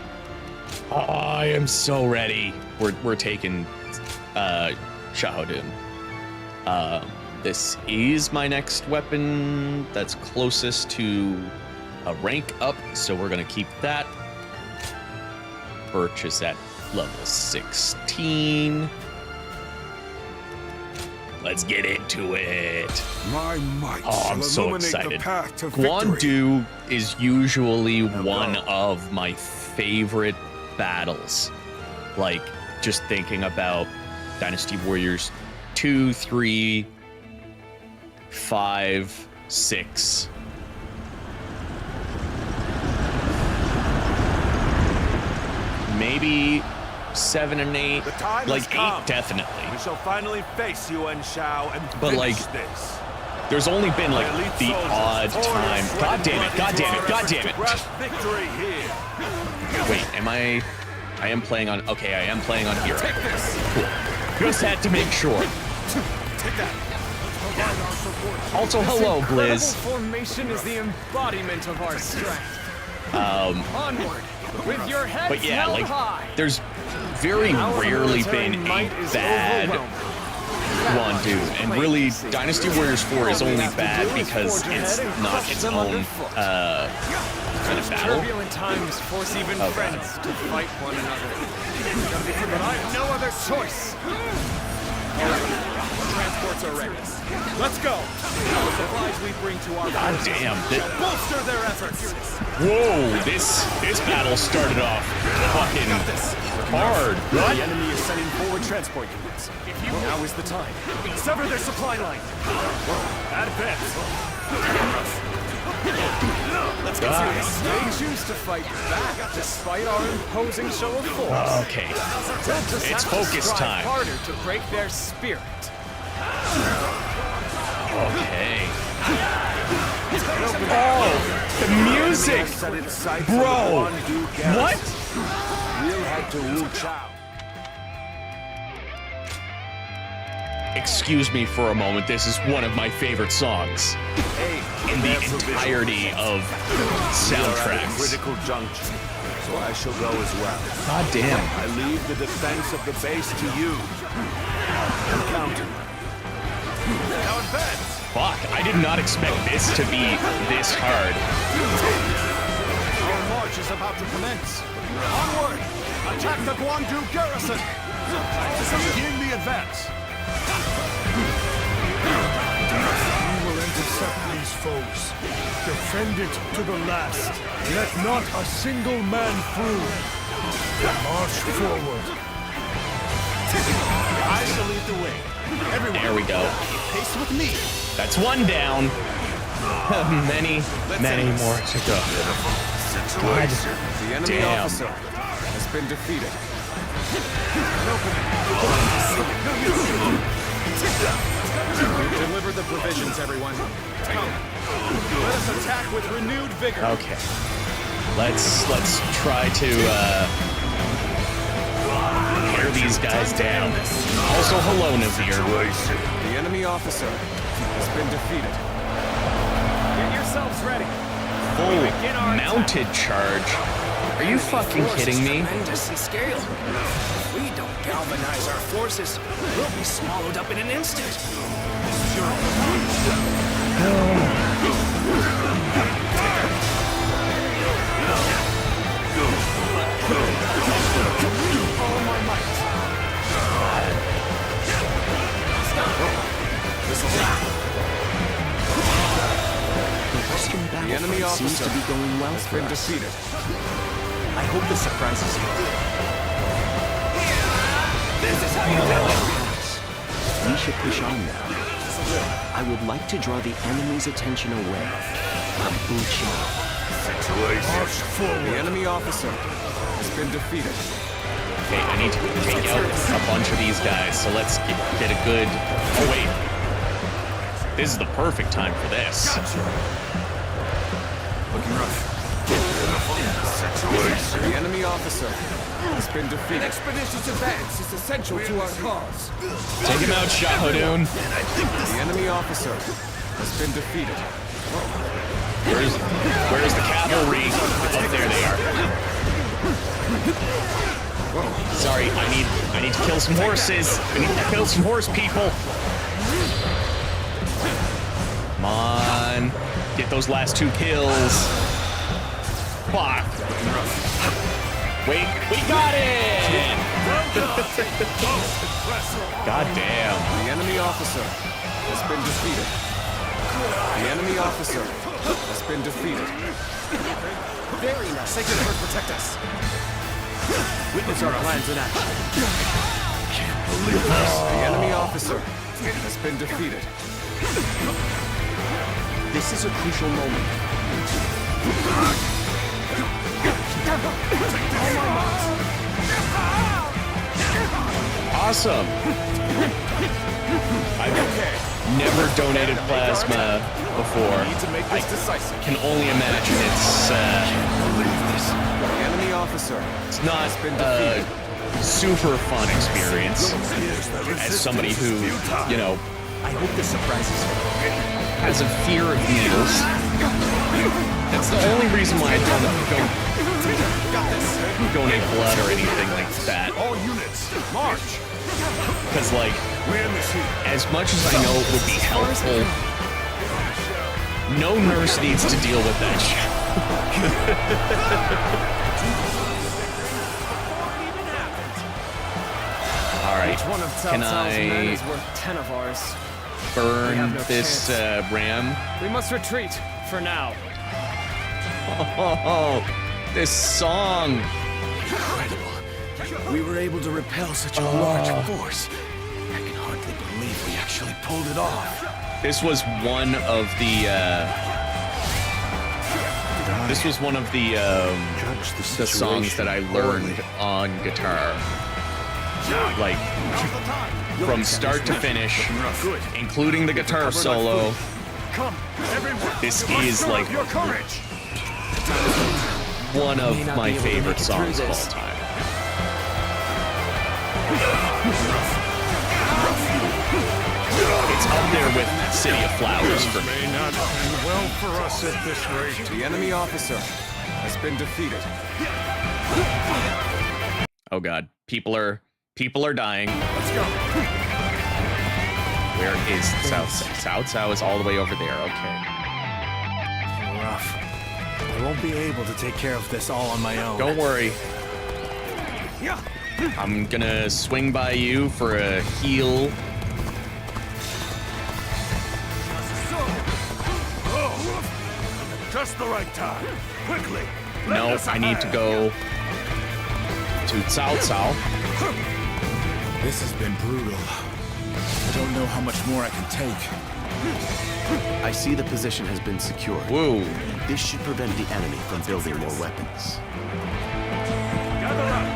I am so ready. We're taking Charlottetown. This is my next weapon that's closest to a rank up, so we're gonna keep that. Purchase at level 16. Let's get into it. My might Oh, I'm shall so illuminate excited. the path to Guan victory. Du is usually one of my favorite battles. Like, just thinking about Dynasty Warriors 2, 3, 5, 6. Maybe 7 and 8. The time Like has 8, come. definitely. We shall finally face Yuan Shao and But, finish like, this. There's only been like My elite the soldiers, odd warriors, time. sweating God damn it! blood God into damn our it! God efforts damn to it! grasp victory here. Wait, am I? I am playing on. Okay, I am playing on here. Take this. Cool. Just had to make sure. Take that. Also, hello, Blizz. Formation is the embodiment of our strength. Onward, with your head But yeah, held like, high. there's very Our rarely military been a might is bad overwhelming. Guan Du, and really, Dynasty Warriors 4 is only bad because it's not its own kind of battle. Turbulent times force even Oh, friends to fight one another. But I have no other choice. Transports are ready. Let's go. The supplies we bring to our God forces damn, shall bolster their efforts. Whoa, this battle started off fucking hard. What? The enemy is sending forward transport units. Now is the time. Sever their supply line. Advance. Let's get serious. They choose to fight back despite our imposing show of force. Okay, We'll just it's have to focus strive time. harder to break their spirit. Okay. Oh, the music, bro. What? We'll head to Wu Chao. Excuse me for a moment. This is one of my favorite songs in the entirety of soundtracks. Critical junction, so I shall go as well. God damn. I leave the defense of the base to you. Encounter. Now advance. Fuck, I did not expect this to be this hard. Our march is about to commence. Onward! Attack the Guan Du garrison! Begin the advance. We will intercept these foes. Defend it to the last. Let not a single man through. March forward. I shall lead the way. Everyone, There we go. pace with me. That's one down. Many more to go. God The enemy damn. officer has been defeated. Deliver the provisions, everyone. Come. Let us attack with renewed vigor. Okay. Let's try to tear these guys down. Also, hello, Nazir. The enemy officer has been defeated. Get yourselves ready. Full mounted charge. Are you fucking kidding me? Tremendous in scale. If we don't galvanize our forces, we'll be swallowed up in an instant. All my might. The enemy officer seems to be going well has for been us. defeated. I hope this surprises you. This is how you do it. We should push on now. I would like to draw the enemy's attention away from Wu Chao. March forward. The enemy officer has been defeated. Okay, I need to take out a bunch of these guys, so let's get a good... Oh, wait. This is the perfect time for this. Looking rough. The enemy officer has been defeated. Expeditious advance is essential to our cause. Take him out, Shao-Dun. The enemy officer has been defeated. Where's the cavalry? Oh, there they are. Sorry, I need to kill some horses. I need to kill some horse people. Come on. Get those last 2 kills. Fuck. Wait, we got it! God damn. The enemy officer has been defeated. The enemy officer has been defeated. Very nice. Sacred Earth, protect us. Witness our plans in action. Can't believe this. The enemy officer has been defeated. This is a crucial moment. Awesome. I've never donated plasma before. I can only imagine it's enemy officer. It's not a super fun experience. As somebody who, you know, I hope this surprises you. Has a fear of needles. That's the only reason why I don't donate blood or anything like that. All units, march! Because, like, as much as I know it would be helpful, no nurse needs to deal with that shit. Alright, can I worth 10 of ours. burn this ram? We must retreat for now. Oh, this song! Incredible. We were able to repel such a large force. I can hardly believe we actually pulled it off. This was one of the songs that I learned on guitar. Like, from start to finish, including the guitar solo. This is like one of my favorite songs of all time. It's up there with City of Flowers for me. May not end well for us at this rate. The enemy officer has been defeated. Oh god, people are dying. Let's go. Where is Cao Cao? Cao is all the way over there. Okay. Rough. I won't be able to take care of this all on my own. Don't worry. I'm gonna swing by you for a heal. Just the right time. Quickly. No, I need to go to Cao Cao. This has been brutal. I don't know how much more I can take. I see the position has been secured. Whoa. This should prevent the enemy from building more weapons. Gather up.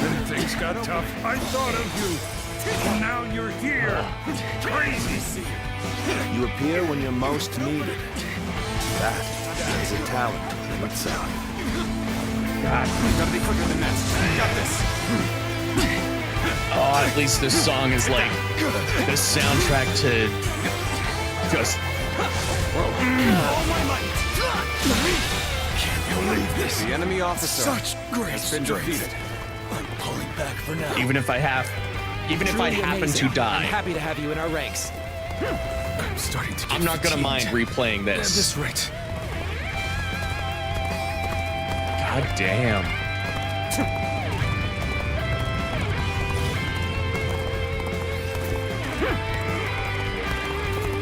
When things got tough, I thought of you. And now you're here. Crazy. You appear when you're most needed. That is a talent in itself. God. Gotta be quicker than that. Got this. Oh, at least this song is like the soundtrack to just. Can't believe this. The enemy officer Such great has been defeated. I'm pulling back for now. Even if I happen to die, I'm happy to have you in our ranks. I'm starting to get I'm not gonna mind replaying At this. this rate. God damn.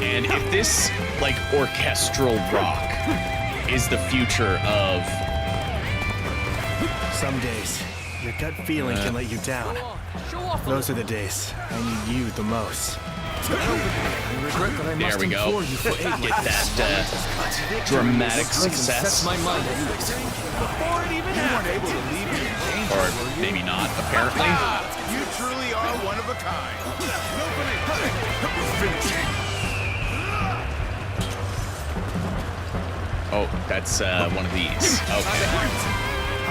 And if this, like, orchestral rock is the future of... Some days, your gut feeling can let you down. Those are the days I need you the most. There we go. Get that dramatic success. My mind at ease. Before it even happened. Or maybe not, apparently. You truly are one of a kind. Oh, that's one of these. Okay.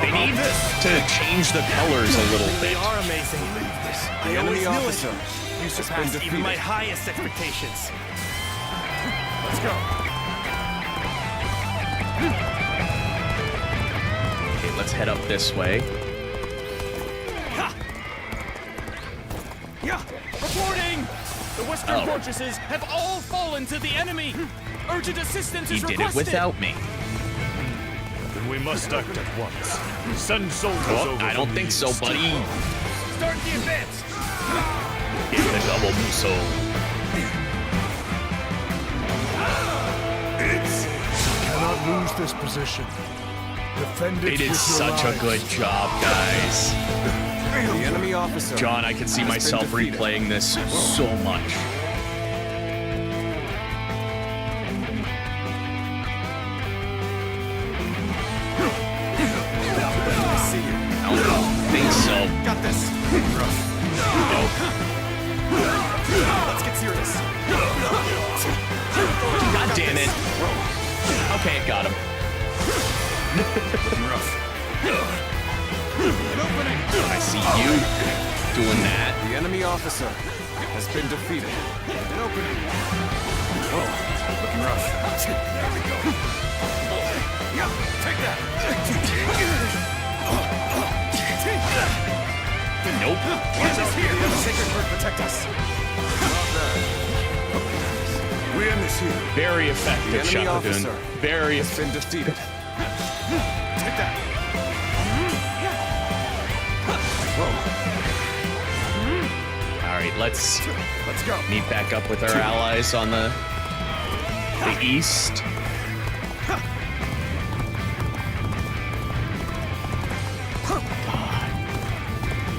They need to change the colors a little bit. They are amazing. The enemy officer. You surpassed even my highest expectations. Let's go. Okay, let's head up this way. Reporting! The western fortresses have all fallen to the enemy. Urgent assistance He is did requested. it without me. Then we must act at once. Send soldiers over. I don't think so, buddy. Start the advance! Hit the double muso. Cannot lose this position. Defend it. They did with your such a lives. good job, guys. The enemy officer. John, I can see has been myself defeated. replaying this so much. I see you. I don't think so. Got this. Rough. Nope. Let's get serious. God damn it. Okay, got him. Looking rough. An opening. I see you doing that. The enemy officer has been defeated. An opening. Whoa, looking rough. There we go. Take that. Nope. Watch us here. The sacred bird protect us. We end this here. Very The effective, enemy Charlottetown. officer Very has been defeated. Take that. All right, let's go. meet back up with our allies on the east.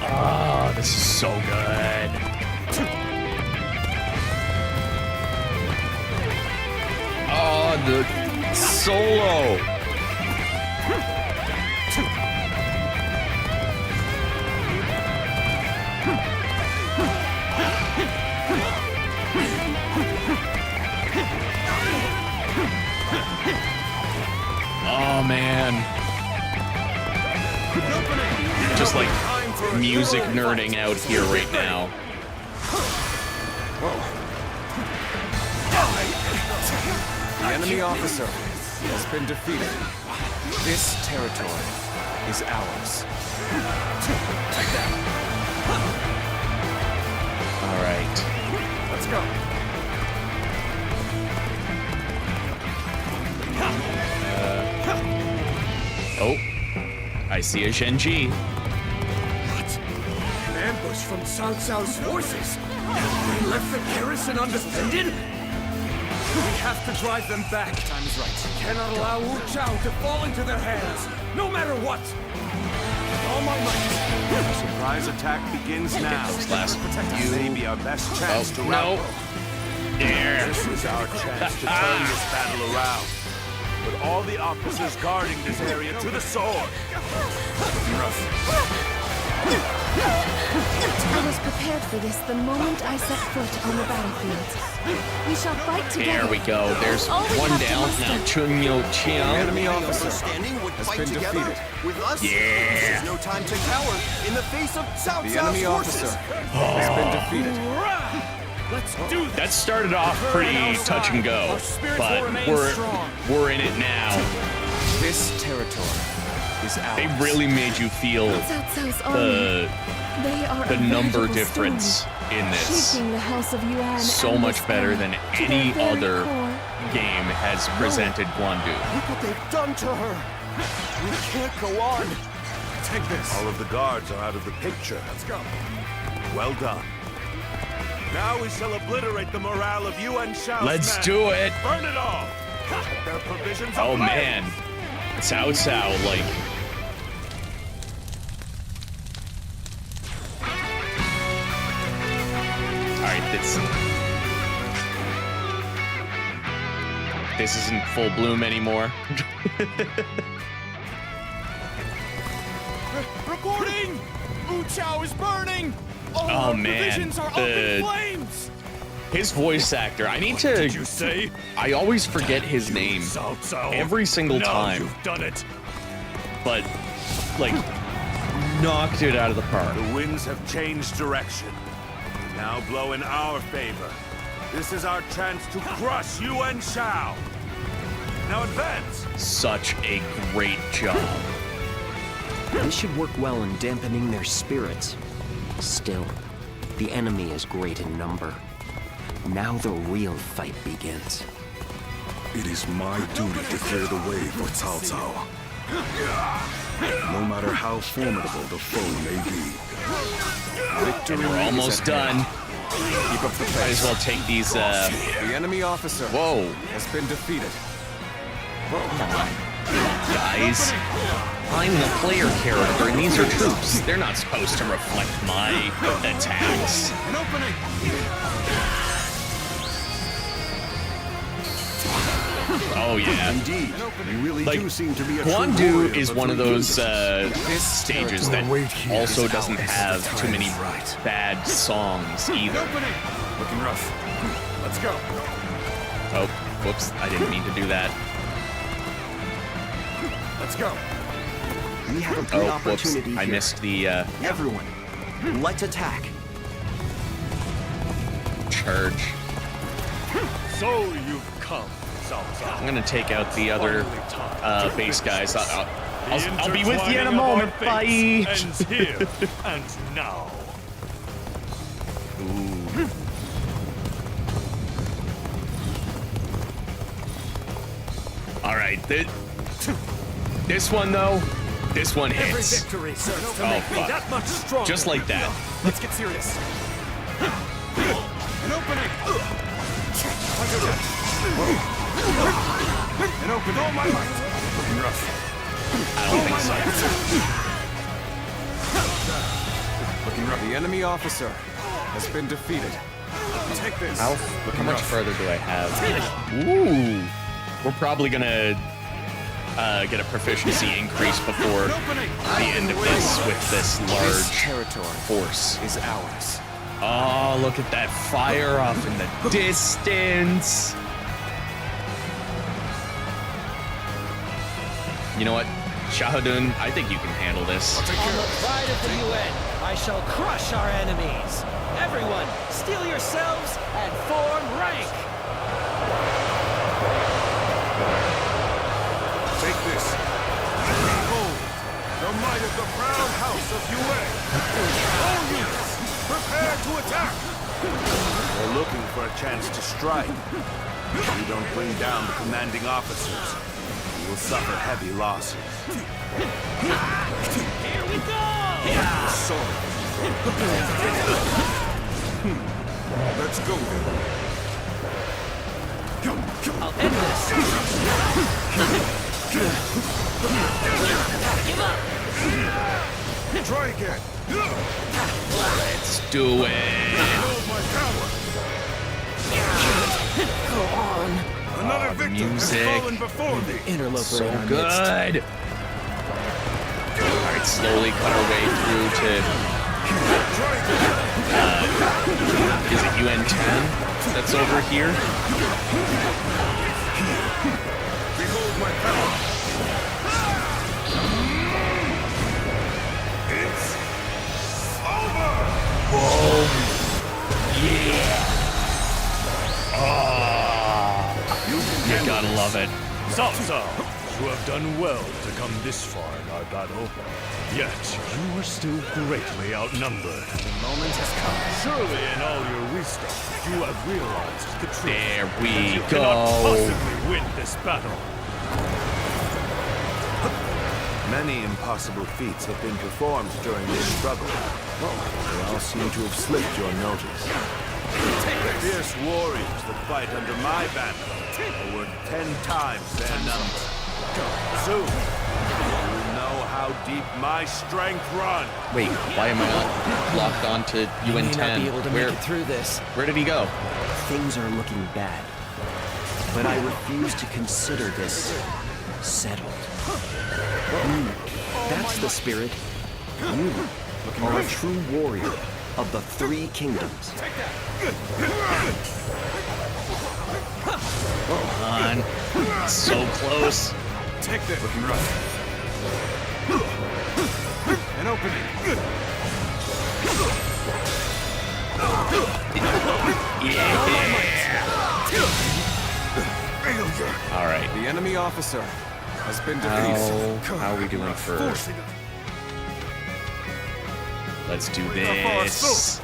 Oh, this is so good. Oh, the solo. Oh man. Just like music nerding out here right now. The enemy officer has been defeated. This territory is ours. Take that. All right. Let's go. Oh, I see a Shenji. An ambush from Cao Cao's forces? They left the garrison undefended? We have to drive them back. Time is right. Cannot allow Wu Chao to fall into their hands, no matter what. With all my might. The surprise attack begins now. Last You may be our best chance to no. There. This is our chance to turn this battle around. Put all the officers guarding this area to the sword. I was prepared for this the moment I set foot on the battlefield. We shall fight together. There we go. There's All we one have to down. muster. Now Chunyo The Chiang. enemy officer has been defeated. With us, Yeah. this is no time to cower in the face of Cao The Cao's enemy forces. officer has been defeated. Let's do That started off pretty touch and go, but we're in it now. This territory is ours. They really made you feel Cao Cao's army. They are the a number veritable difference storm, in this. shaking the house of Yuan So and much the better sky than to any their very other core. game has presented Guandu. Look what they've done to her. We can't go on. Take this. All of the guards are out of the picture. Let's go. Well done. Now we shall obliterate the morale of Yuan Shao's Let's men. do it. Burn it all. Their provisions Oh ablaze. man, Cao Cao, like. Alright, this isn't full bloom anymore. Reporting! Wu Chao is burning! All Oh our man, provisions are up in flames! his voice actor. I need to. Did you say? I always forget his name Cao Cao. every single Now time, you've done it. but like knocked it out of the park. The winds have changed direction. Now blow in our favor. This is our chance to crush Yuan Shao. Now advance. Such a great job. This should work well in dampening their spirits. Still, the enemy is great in number. Now the real fight begins. It is my duty to clear the way for Cao Cao. No matter how formidable the foe may be. Victory We're almost done. Keep up the pace. Might as well take these, The enemy officer has been defeated. Guys. I'm the player character, and these are troops. They're not supposed to reflect my attacks. An opening! Oh, yeah. Indeed, you really do seem to be a Guan true Du warrior is of the one of three those kingdoms. stages that also doesn't have too many bad songs either. Looking rough. Let's go. Oh, whoops. I didn't mean to do that. Let's go. We have a good Oh, opportunity whoops. I here. missed the, Everyone, let's attack. charge. So you've come, Cao Cao. I'm gonna take out the other base guys. I'll be with you in a moment. Bye. Ends here and now. Ooh. All right. This one though. This one hits. Every victory serves to Oh, make me fuck. that much stronger. Just like that. Let's get serious. An opening. An opening. All my might. Looking rough. I don't think so. Looking rough. The enemy officer has been defeated. Take this. How much further do I have? Ooh. We're probably gonna get a proficiency increase before the end of this with this large territory force. Is ours. Oh, look at that fire off in the distance. You know what? Shahadun, I think you can handle this. On the pride of the UN, I shall crush our enemies. Everyone, steel yourselves and form rank. Take this. Behold, the might of the proud house of Yuan. All units, prepare to attack. We're looking for a chance to strike. If you don't bring down the commanding officers, you will suffer heavy losses. Here we go! The sword. Let's go then. I'll end this. Give up! Try again. Let's do it. Go on. Another victim has music. fallen before me. Interloper So in our midst. good. All right, slowly cut our way through to. Is it UN 10 that's over here? Behold my power. It's over. Whoa. Yeah. You gotta love it. Cao Cao, you have done well to come this far in our battle. Yet, you are still greatly outnumbered. The moment has come. Surely in all your wisdom, you have realized the truth. There we You cannot go. possibly win this battle. Many impossible feats have been performed during this struggle. They all seem to have slipped your notice. Fierce warriors that fight under my banner are worth 10 times their number. Soon, you will know how deep my strength runs. Wait, why am I not locked onto We UN may 10? not be able to Where, make it through this. where did he go? Things are looking bad. But I refuse to consider this settled. That's the spirit. You are a true warrior of the three kingdoms. Come on. So close. Take this. Looking rough. An opening. Yeah. All right. The enemy officer has been defeated. How are we doing for? Let's do this.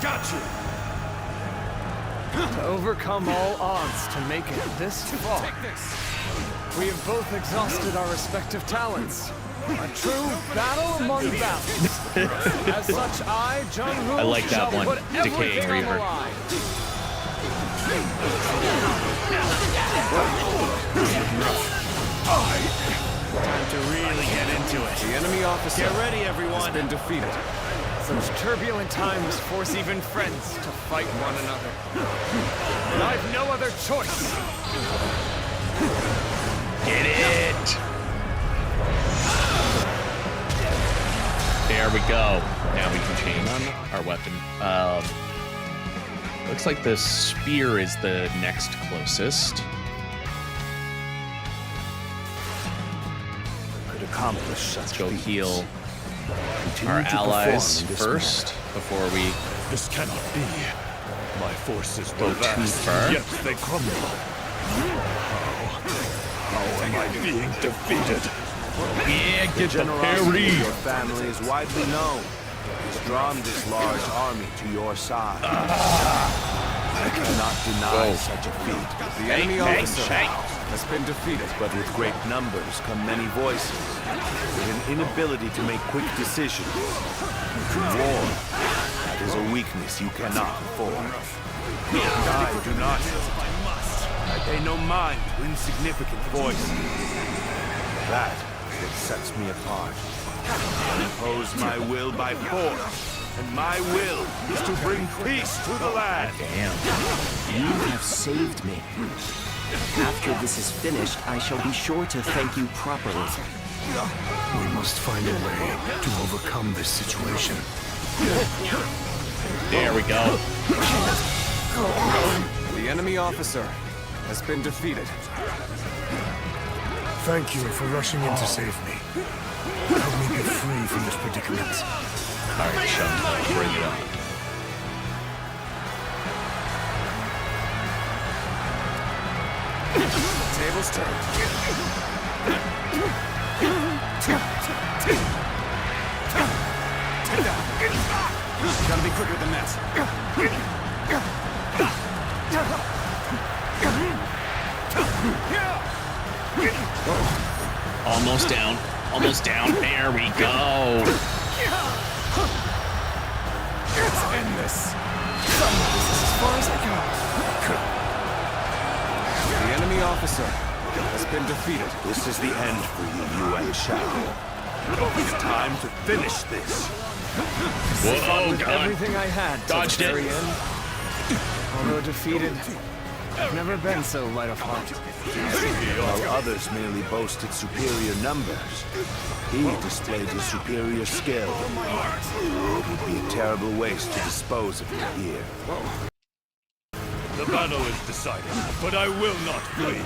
Got you. To overcome all odds to make it this far. We have both exhausted our respective talents. A true battle among battles. As such, I, Jung-Hoo, I like that shall one, put Decaying everything on the Reaver. line. Time to really get into it. The enemy officer Get ready, everyone. has been defeated. Such turbulent times force even friends to fight one another. And I've no other choice. Get it! There we go. Now we can change our weapon. Looks like the spear is the next closest. Could accomplish such Let's go feats. heal Continue our to allies perform in this first before we This cannot be. My forces go were too vast, far. yet they crumble. How am I being defeated? Yeah, The get the generosity parry. of your family is widely known. Has drawn this large army to your side. I cannot deny such a feat. The enemy officer has been defeated. But with great numbers come many voices, with an inability to make quick decisions. War, that is a weakness you cannot afford. I do not. I pay no mind to insignificant voices. That is what sets me apart. I impose my will by force, and my will is to bring peace to the land. Damn. You have saved me. After this is finished, I shall be sure to thank you properly. We must find a way to overcome this situation. There we go. The enemy officer has been defeated. Thank you for rushing in to save me. Help me get free from this predicament. All right, Shao, bring it on. Tables turned. Gotta be quicker than that. Almost down. Almost down. There we go. Let's end this. This is as far as I go. The enemy officer has been defeated. This is the end for you, Yuan Shao. It's time to finish this. Whoa, With God. everything I had to Dodged the it. very end. Although defeated, I've never been so light of heart. While others merely boasted superior numbers, he displayed his superior skill. It would be a terrible waste to dispose of him here. The battle is decided, but I will not flee.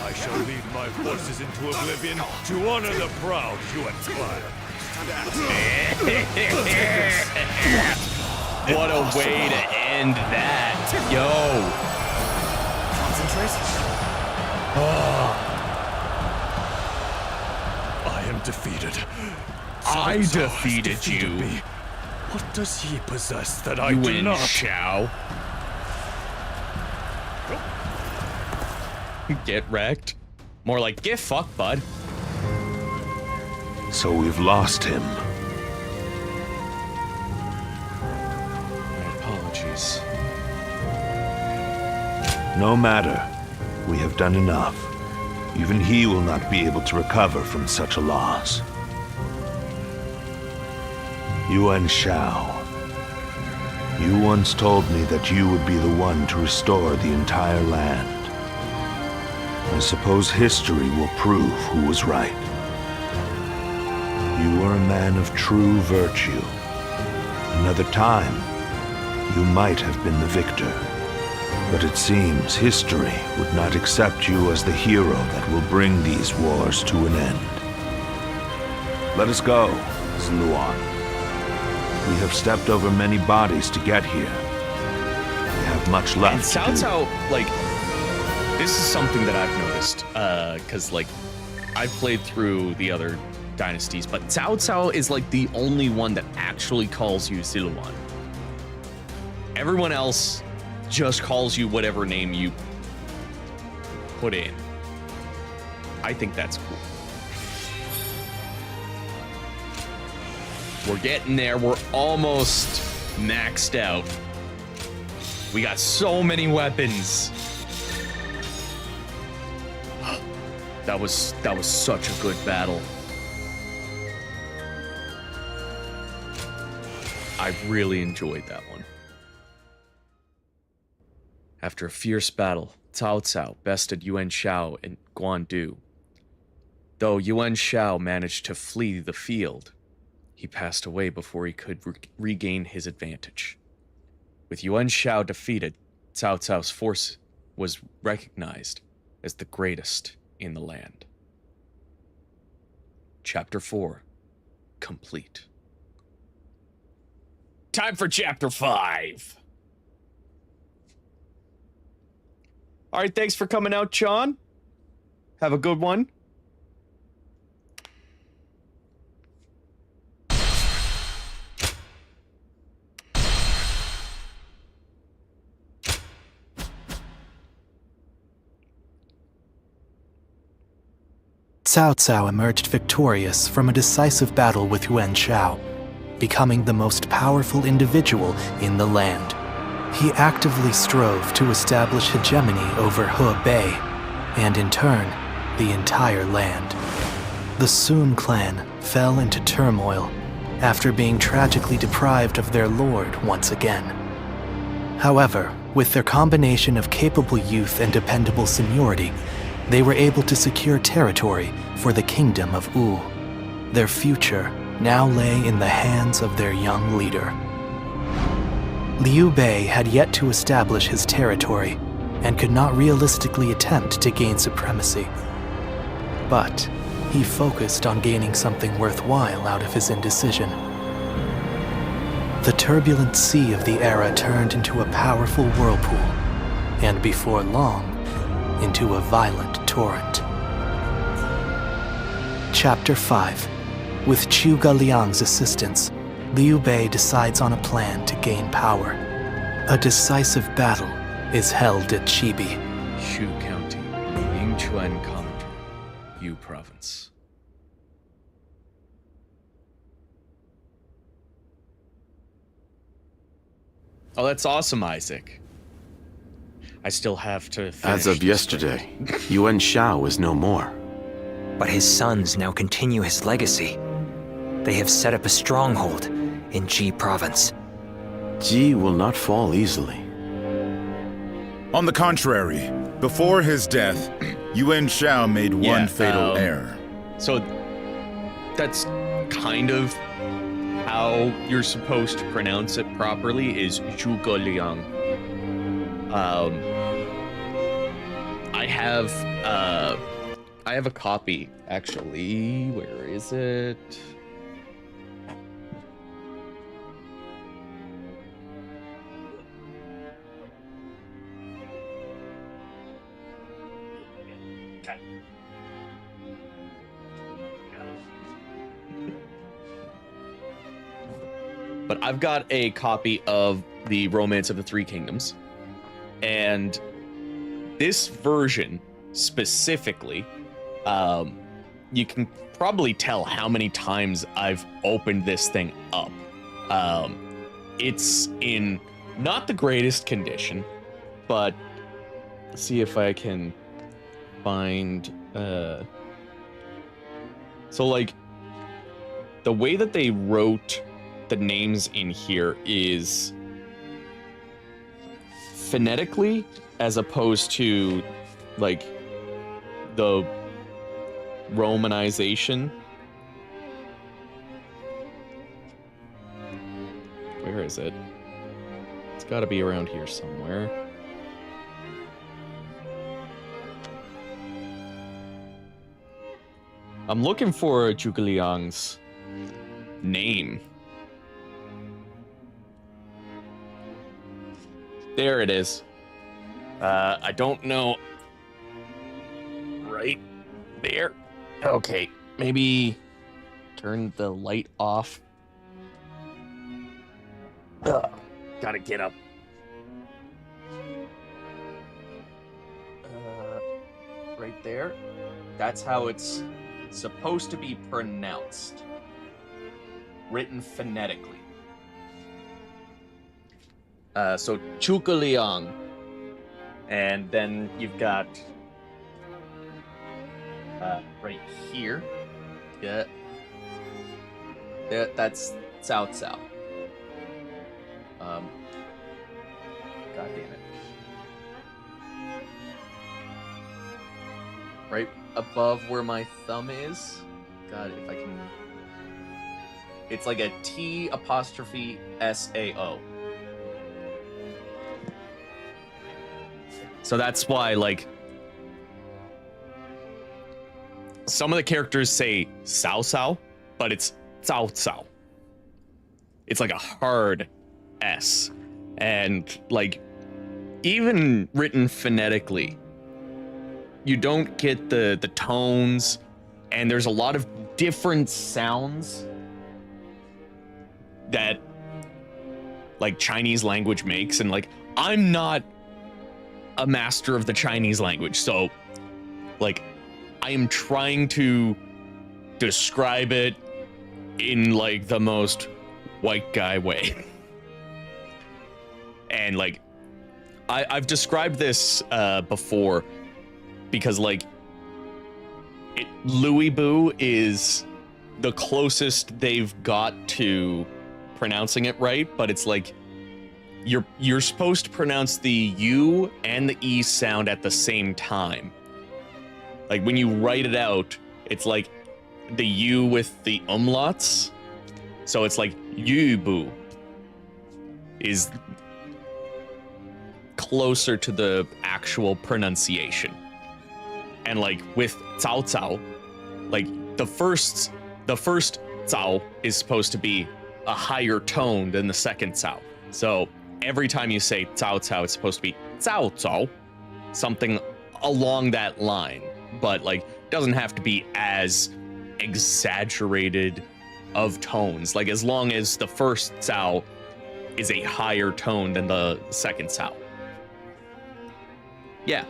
I shall lead my forces into oblivion to honor the proud Yuan clan. What a way to end that. Yo. Concentrate. I am defeated. I Cao Cao has defeated you. me. What does he possess that I You do win, not? Shao. Get wrecked. More like get fucked, bud. So we've lost him. My apologies. No matter. We have done enough. Even he will not be able to recover from such a loss. Yuan Shao. You once told me that you would be the one to restore the entire land. I suppose history will prove who was right. You were a man of true virtue. Another time, you might have been the victor. But it seems history would not accept you as the hero that will bring these wars to an end. Let us go, Zluan. We have stepped over many bodies to get here. We have much left And to Cao do. Cao, like, this is something that I've noticed, because, like, I've played through the other dynasties, but Cao Cao is, like, the only one that actually calls you Siluan. Everyone else just calls you whatever name you put in. I think that's cool. We're getting there. We're almost maxed out. We got so many weapons. That was such a good battle. I really enjoyed that one. After a fierce battle, Cao Cao bested Yuan Shao and Guan Du. Though Yuan Shao managed to flee the field, he passed away before he could regain his advantage. With Yuan Shao defeated, Cao Cao's force was recognized as the greatest in the land. Chapter 4, complete. Time for Chapter 5. All right, thanks for coming out, John. Have a good one. Cao Cao emerged victorious from a decisive battle with Yuan Shao, becoming the most powerful individual in the land. He actively strove to establish hegemony over Hebei, and in turn, the entire land. The Sun clan fell into turmoil after being tragically deprived of their lord once again. However, with their combination of capable youth and dependable seniority, they were able to secure territory for the kingdom of Wu. Their future now lay in the hands of their young leader. Liu Bei had yet to establish his territory and could not realistically attempt to gain supremacy. But he focused on gaining something worthwhile out of his indecision. The turbulent sea of the era turned into a powerful whirlpool, and before long, into a violent torrent. Chapter 5. With Zhuge Liang's assistance, Liu Bei decides on a plan to gain power. A decisive battle is held at Chibi, Shu County, Yingchuan County, Yu Province. Oh, that's awesome, Isaac. I still have to finish. As of yesterday, Yuan Shao is no more. But his sons now continue his legacy. They have set up a stronghold in Ji Province. Ji will not fall easily. On the contrary, before his death, Yuan Shao made one fatal error. So that's kind of how you're supposed to pronounce it properly, is Zhuge Liang. I have a copy, actually. Where is it? But I've got a copy of the Romance of the Three Kingdoms, and this version specifically, you can probably tell how many times I've opened this thing up. It's in not the greatest condition, but let's see if I can find, so like the way that they wrote the names in here is phonetically as opposed to like the romanization. Where is it? It's got to be around here somewhere. I'm looking for Zhuge Liang's name. There it is. I don't know. Right there. Okay, maybe turn the light off. Ugh, gotta get up. right there. That's how it's supposed to be pronounced. Written phonetically. So Chukaliang. And then you've got right here. Yeah. That's Cao Cao. God damn it. Right above where my thumb is. God, if I can. It's like a T''SAO. So that's why, like, some of the characters say Cao Cao, but it's Cao Cao. It's like a hard S. And, like, even written phonetically, you don't get the tones, and there's a lot of different sounds that, like, Chinese language makes. And, like, I'm not a master of the Chinese language, so, like, I am trying to describe it in, like, the most white guy way. And, like, I've described this before, because, like, Louis Boo is the closest they've got to pronouncing it right, but it's like you're supposed to pronounce the U and the E sound at the same time. Like, when you write it out, it's like the U with the umlauts. So it's like Yubu is closer to the actual pronunciation. And, like, with Cao Cao, like, the first Cao is supposed to be a higher tone than the second Cao. So every time you say Cao Cao, it's supposed to be Cao Cao, something along that line. But, like, doesn't have to be as exaggerated of tones. Like, as long as the first Cao is a higher tone than the second Cao. Yeah.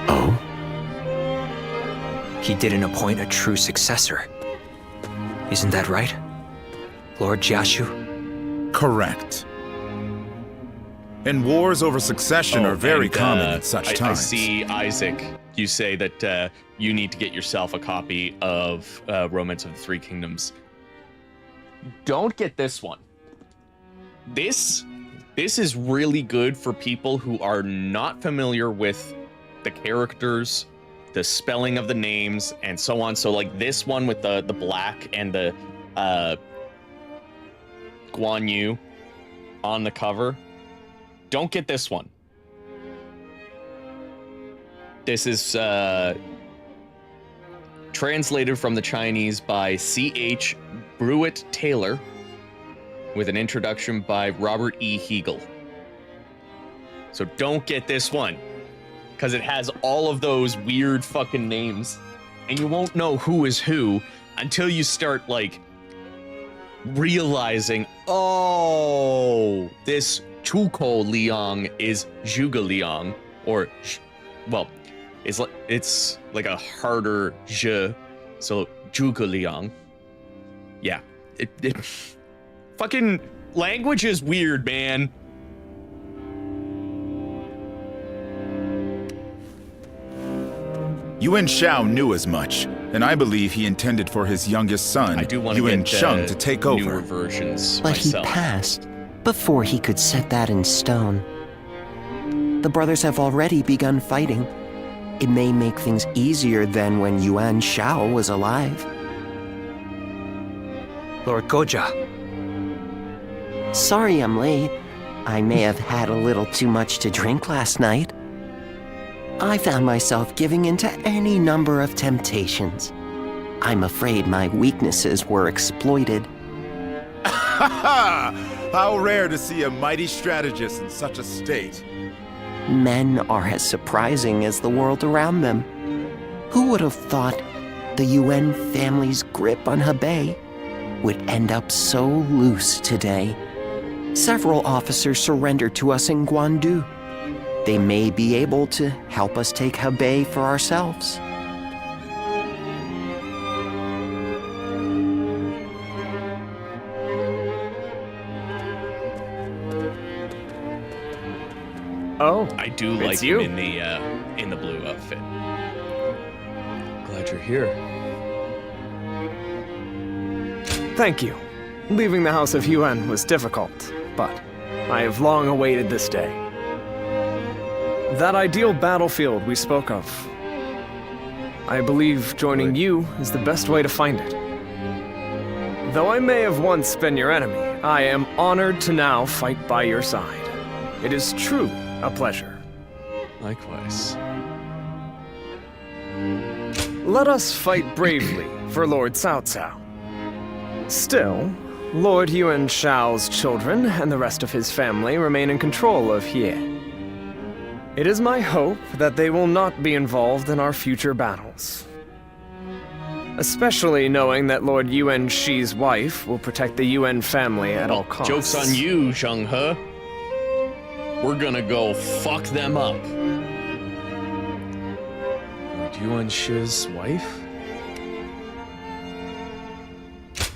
Oh? He didn't appoint a true successor. Isn't that right, Lord Jiashu? Correct. And wars over succession are very common at such times. I see, Isaac, you say that you need to get yourself a copy of Romance of the Three Kingdoms. Don't get this one. This is really good for people who are not familiar with the characters, the spelling of the names, and so on. So, like, this one with the black and the Guan Yu on the cover. Don't get this one. This is translated from the Chinese by C.H. Brewitt Taylor, with an introduction by Robert E. Hegel. So don't get this one, because it has all of those weird fucking names, and you won't know who is who until you start, like, realizing, oh, this Chuko Liang is Zhuge Liang, or, well, it's like a harder zh, so Zhuge Liang. Yeah, it fucking language is weird, man. Yuan Shao knew as much, and I believe he intended for his youngest son, Yuan Sheng, to take over. Newer versions But myself. he passed before he could set that in stone. The brothers have already begun fighting. It may make things easier than when Yuan Shao was alive. Lord Goja. Sorry I'm late. I may have had a little too much to drink last night. I found myself giving in to any number of temptations. I'm afraid my weaknesses were exploited. Ha ha! How rare to see a mighty strategist in such a state. Men are as surprising as the world around them. Who would have thought the Yuan family's grip on Hebei would end up so loose today? Several officers surrendered to us in Guandu. They may be able to help us take Hebei for ourselves. Oh, I do like you. him in the blue outfit. Glad you're here. Thank you. Leaving the House of Yuan was difficult, but I have long awaited this day. That ideal battlefield we spoke of. I believe joining you is the best way to find it. Though I may have once been your enemy, I am honored to now fight by your side. It is truly a pleasure. Likewise. Let us fight bravely for Lord Cao Cao. Still, Lord Yuan Shao's children and the rest of his family remain in control of He. It is my hope that they will not be involved in our future battles. Especially knowing that Lord Yuan Shi's wife will protect the Yuan family at all costs. Joke's on you, Zheng He. We're gonna go fuck them up. Lord Yuan Shi's wife?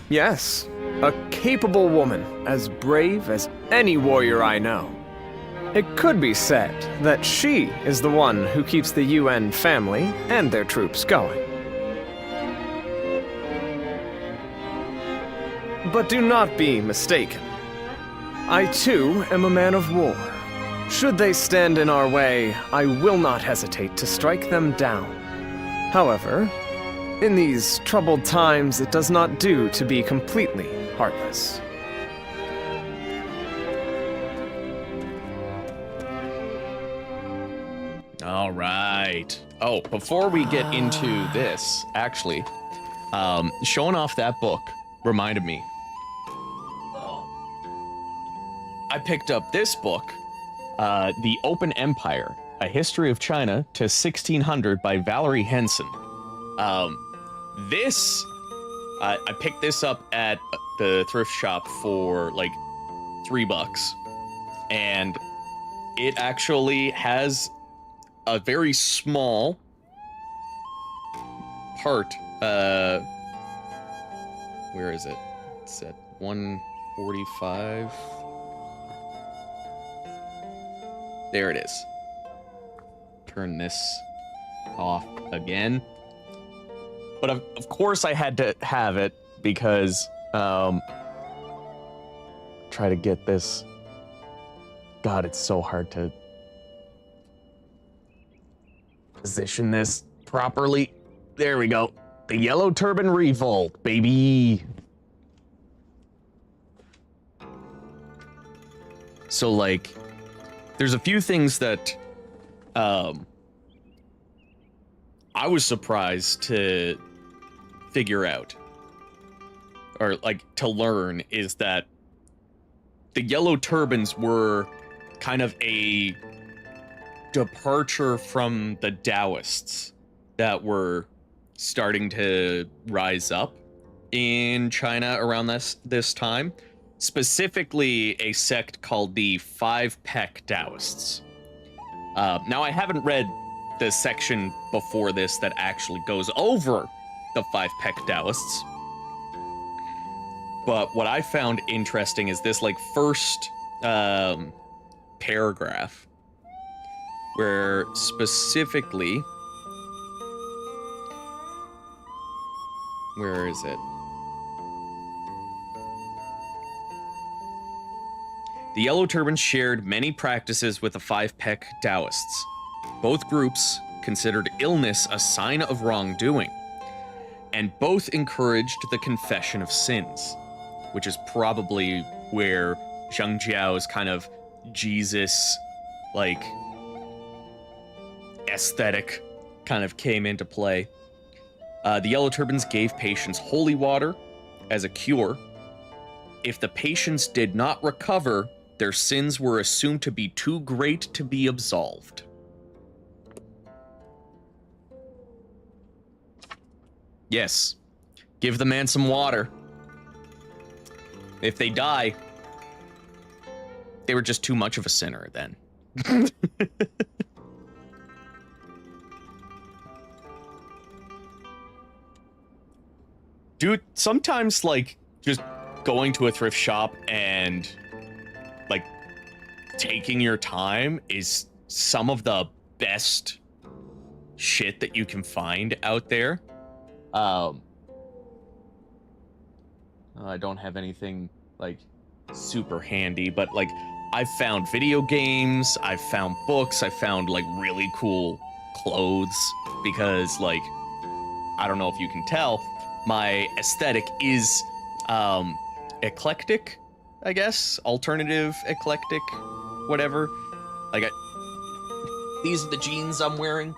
Yes, a capable woman, as brave as any warrior I know. It could be said that she is the one who keeps the Yuan family and their troops going. But do not be mistaken. I too am a man of war. Should they stand in our way, I will not hesitate to strike them down. However, in these troubled times, it does not do to be completely heartless. All right. Oh, before we get into this, actually, showing off that book reminded me. I picked up this book, The Open Empire, A History of China to 1600 by Valerie Henson. I picked this up at the thrift shop for like $3, and it actually has a very small part. Where is it? It's at 145. There it is. Turn this off again. But of course I had to have it because try to get this. God, it's so hard to position this properly. There we go. The Yellow Turban Revolt, baby. So like, there's a few things that I was surprised to figure out, or like to learn, is that the Yellow Turbans were kind of a departure from the Taoists that were starting to rise up in China around this time. Specifically, a sect called the Five Peck Taoists. Now, I haven't read the section before this that actually goes over the Five Peck Taoists, but what I found interesting is this like first paragraph, where specifically, where is it? The Yellow Turbans shared many practices with the Five Peck Taoists. Both groups considered illness a sign of wrongdoing, and both encouraged the confession of sins, which is probably where Zhang Jiao's kind of Jesus, like, aesthetic kind of came into play. The Yellow Turbans gave patients holy water as a cure. If the patients did not recover, their sins were assumed to be too great to be absolved. Yes, give the man some water. If they die, they were just too much of a sinner then. Dude, sometimes, like, just going to a thrift shop and, like, taking your time is some of the best shit that you can find out there. I don't have anything, like, super handy, but, like, I've found video games, I've found books, I found, like, really cool clothes, because, like, I don't know if you can tell, my aesthetic is, eclectic, I guess? Alternative, eclectic, whatever. Like, these are the jeans I'm wearing.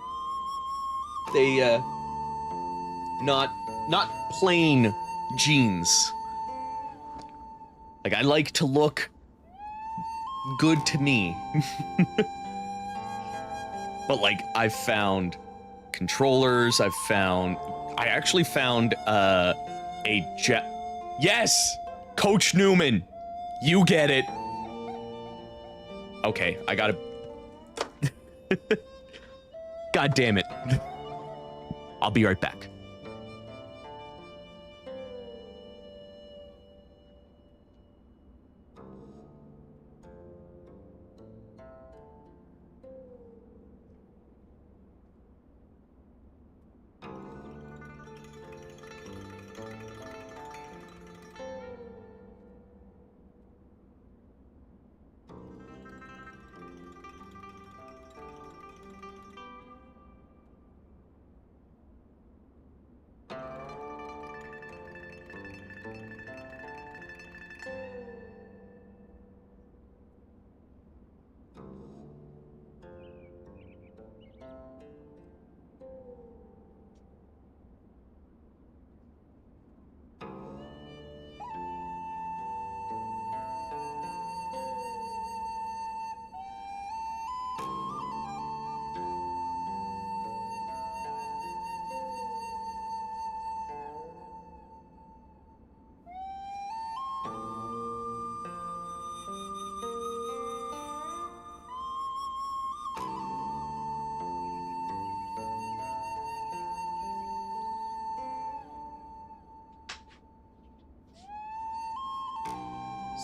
They, not plain jeans. Like, I like to look good to me. But, like, I've found controllers, I actually found, yes! Coach Newman! You get it! Okay, I gotta... God damn it. I'll be right back.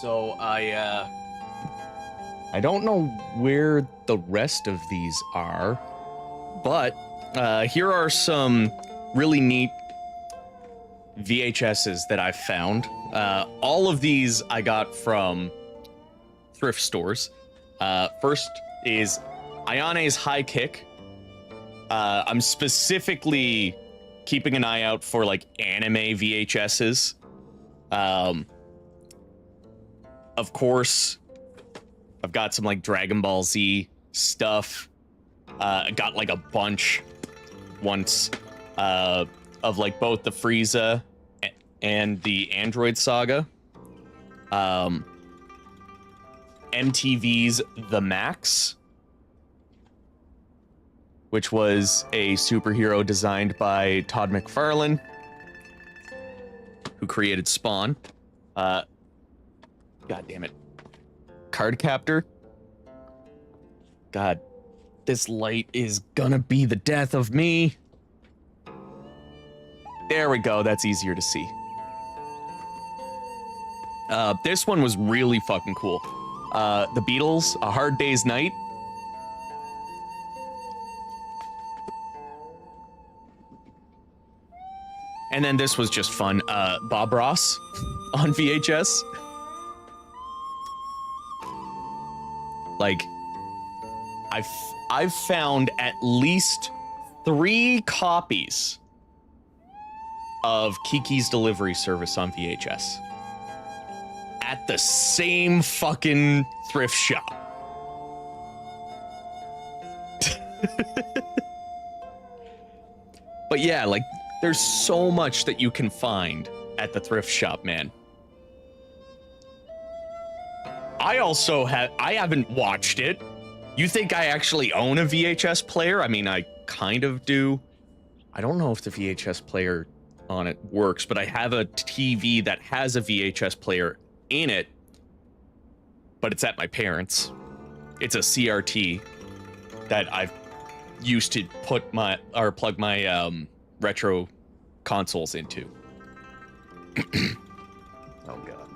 So I don't know where the rest of these are, but here are some really neat VHSs that I found. All of these I got from thrift stores. First is Ayane's High Kick. I'm specifically keeping an eye out for, like, anime VHSs. Of course, I've got some, like, Dragon Ball Z stuff. I got, like, a bunch once of, like, both the Frieza and the Android Saga. MTV's The Max, which was a superhero designed by Todd McFarlane, who created Spawn. God damn it. Card Captor. God, this light is gonna be the death of me. There we go, that's easier to see. This one was really fucking cool. The Beatles, A Hard Day's Night. And then this was just fun. Bob Ross on VHS. Like, I've found at least 3 copies of Kiki's Delivery Service on VHS at the same fucking thrift shop. But yeah, like, there's so much that you can find at the thrift shop, man. I haven't watched it. You think I actually own a VHS player? I mean, I kind of do. I don't know if the VHS player on it works, but I have a TV that has a VHS player in it but it's at my parents'. It's a CRT that I've used to plug my retro consoles into. Oh god.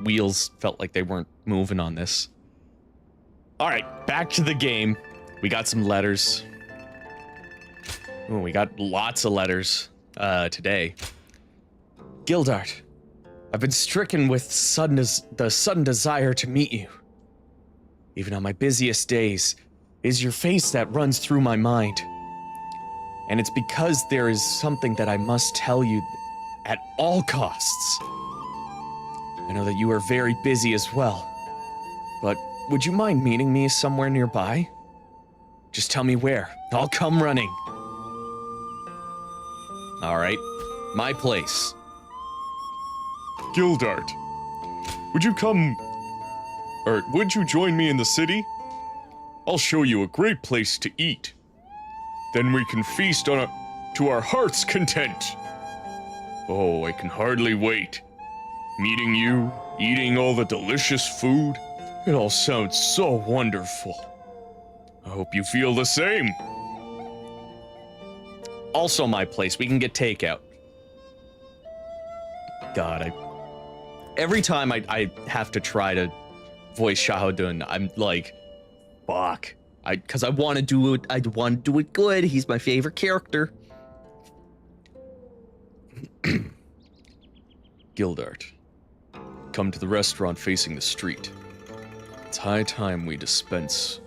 Wheels felt like they weren't moving on this. All right, back to the game. We got some letters. Ooh, we got lots of letters today. Gildart, I've been stricken with the sudden desire to meet you. Even on my busiest days, it is your face that runs through my mind. And it's because there is something that I must tell you at all costs. I know that you are very busy as well, but would you mind meeting me somewhere nearby? Just tell me where. I'll come running. All right, my place. Gildart, would you join me in the city? I'll show you a great place to eat. Then we can feast to our heart's content. Oh, I can hardly wait. Meeting you, eating all the delicious food, it all sounds so wonderful. I hope you feel the same. Also my place. We can get takeout. God, every time I have to try to voice Shao, I'm like, fuck. Because I want to do it. I want to do it good. He's my favorite character. Gildart, come to the restaurant facing the street. It's high time we dispense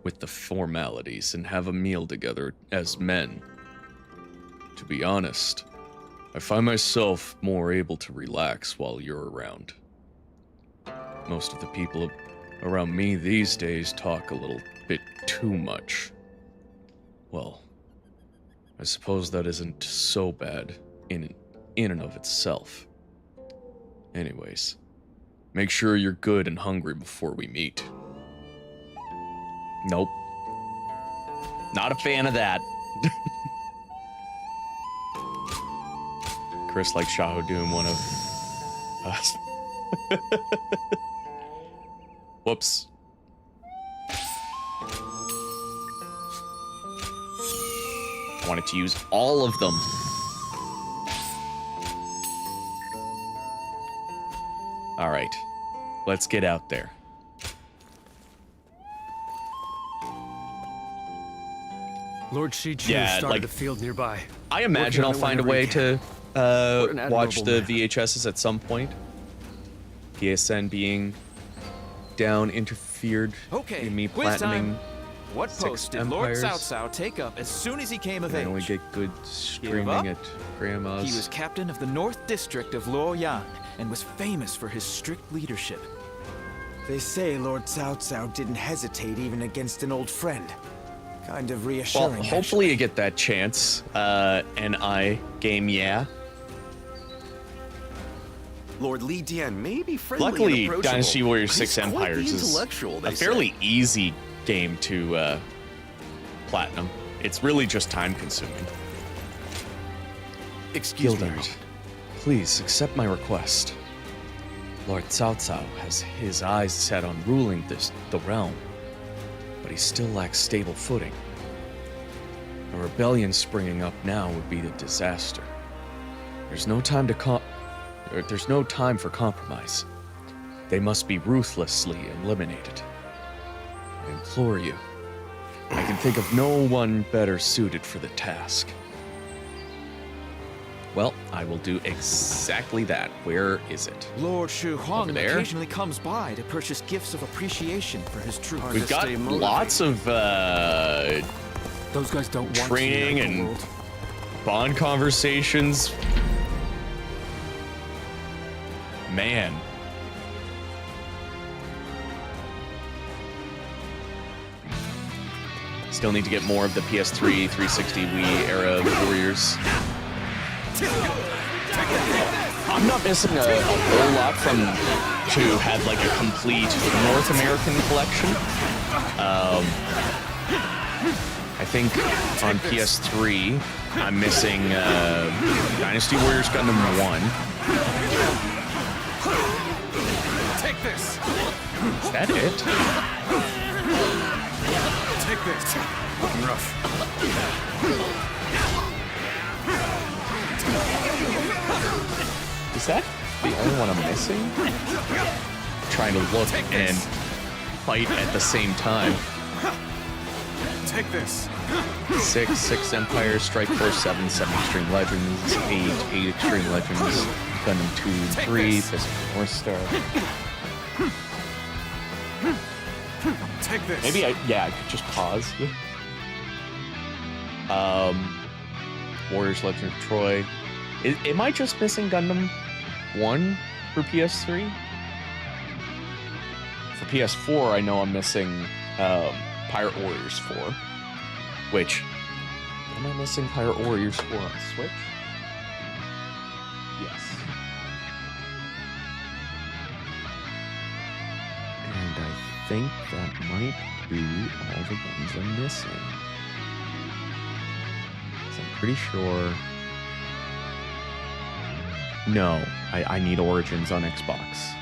with the formalities and have a meal together as men. To be honest, I find myself more able to relax while you're around. Most of the people around me these days talk a little bit too much. Well, I suppose that isn't so bad in and of itself. Anyways, make sure you're good and hungry before we meet. Nope. Not a fan of that. Chris likes Shao doing one of us. Whoops. I wanted to use all of them. All right, let's get out there. Lord Shichu started a field nearby. I imagine I'll find a way to watch the VHSs at some point. PSN being down interfered in me platinuming. What post did Lord Cao Cao take up as soon as he came of age? I only get good streaming at Grandma's. He was captain of the North District of Luoyang and was famous for his strict leadership. They say Lord Cao Cao didn't hesitate even against an old friend. Kind of reassuring. Well, hopefully you get that chance. NI game, yeah. Lord Li Dian may be friendly. Luckily, and Dynasty Warriors 6 He's quite Empires the is intellectual, a fairly easy game to platinum. It's really just time consuming. Excuse me. Gildart, please accept my request. Lord Cao Cao has his eyes set on ruling the realm, but he still lacks stable footing. A rebellion springing up now would be a disaster. There's no time for compromise. They must be ruthlessly eliminated. I implore you. I can think of no one better suited for the task. Well, I will do exactly that. Where is it? Lord Shu Huang there? occasionally comes by to purchase gifts of appreciation for his troops. We've got lots of those guys don't want training and bond conversations. Man. Still need to get more of the PS3, 360, Wii era Warriors. I'm not missing a whole lot from to have like a complete North American collection. I think on PS3 I'm missing Dynasty Warriors Gundam 1. Take this. Is that it? Take this. Looking rough. Is that the only one I'm missing? Trying to look and fight at the same time. Take this. 6 Empire, Strike Force 7 Extreme Legends, 8 Extreme Legends, Gundam 2 and 3, Fist of North Star. Take this. Maybe I could just pause. Warriors Legend of Troy. Am I just missing Gundam 1 for PS3? For PS4, I know I'm missing Pirate Warriors 4. Which, am I missing Pirate Warriors 4 on Switch? Yes. And I think that might be all the ones I'm missing. 'Cause I'm pretty sure... No, I need Origins on Xbox.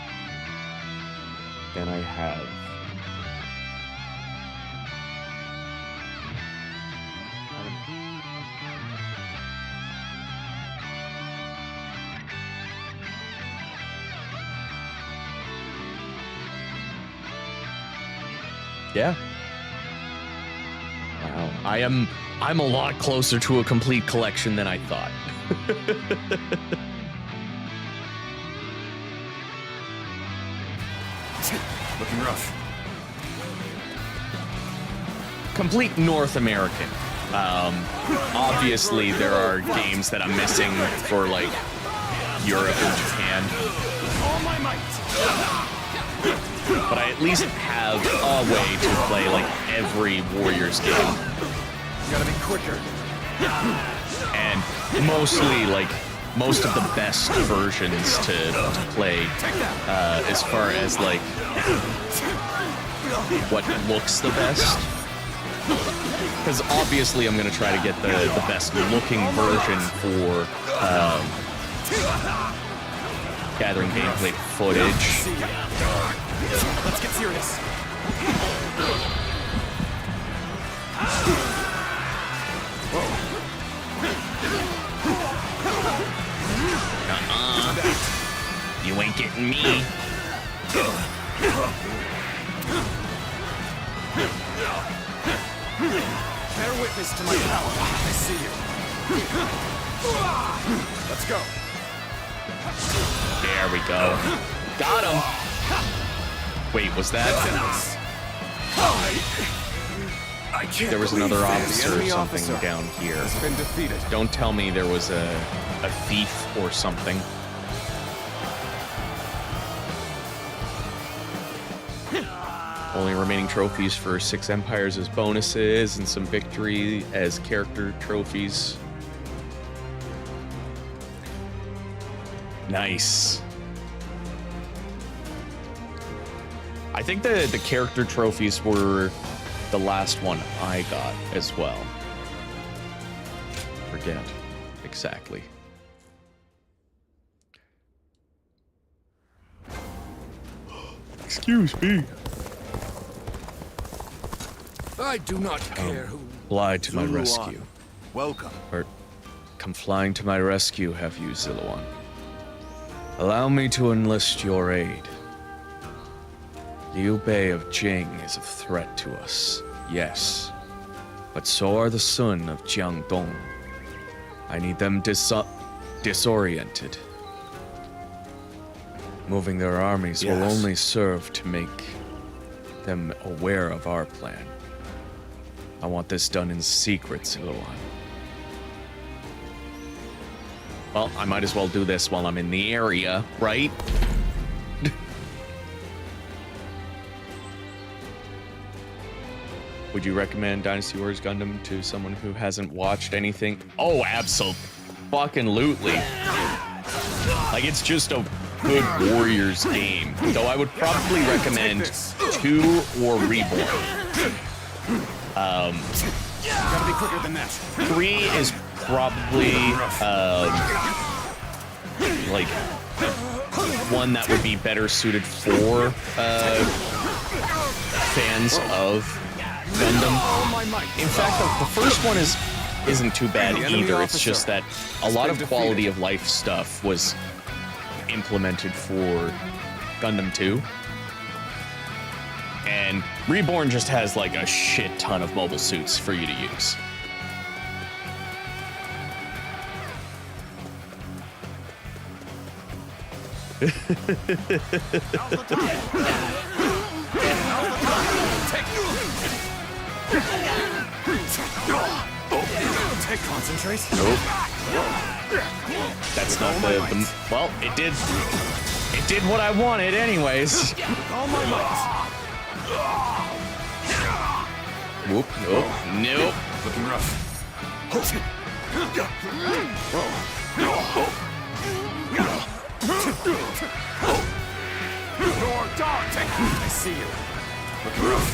Then I have... Yeah. Wow. I'm a lot closer to a complete collection than I thought. Looking rough. Complete North American. Obviously there are games that I'm missing for like Europe and Japan. All my might. But I at least have a way to play like every Warriors game. Gotta be quicker. And mostly like most of the best versions to play as far as like what looks the best. Because obviously I'm gonna try to get the best looking version for gathering gameplay footage. Let's get serious. You ain't getting me. Bear witness to my power. I see you. Let's go. There we go. Got him. Wait, was that? There was another officer or something down here. Been defeated. Don't tell me there was a thief or something. Only remaining trophies for 6 Empires as bonuses and some victory as character trophies. Nice. I think the character trophies were the last one I got as well. Forget exactly. Excuse me. I do not care who. Fly to my Zuluan. rescue. Welcome. Or come flying to my rescue, have you, Zuluan? Allow me to enlist your aid. Liu Bei of Jing is a threat to us, yes. But so are the Sun of Jiangdong. I need them disoriented. Moving their armies will only serve to make them aware of our plan. I want this done in secret, Zuluan. Well, I might as well do this while I'm in the area, right? Would you recommend Dynasty Warriors Gundam to someone who hasn't watched anything? Oh, absolutely. Like, it's just a good Warriors game. Though I would probably recommend 2 or Reborn. Gotta be quicker than that. 3 is probably, like, one that would be better suited for fans of Gundam. In fact, the first one isn't too bad either. It's just that a lot of quality of life stuff was implemented for Gundam 2. And Reborn just has like a shit ton of mobile suits for you to use. Concentrate. Nope. That's not the well, it did what I wanted anyways. All my might. Whoop, nope, nope. Looking rough. Your dog, I see you. Looking rough.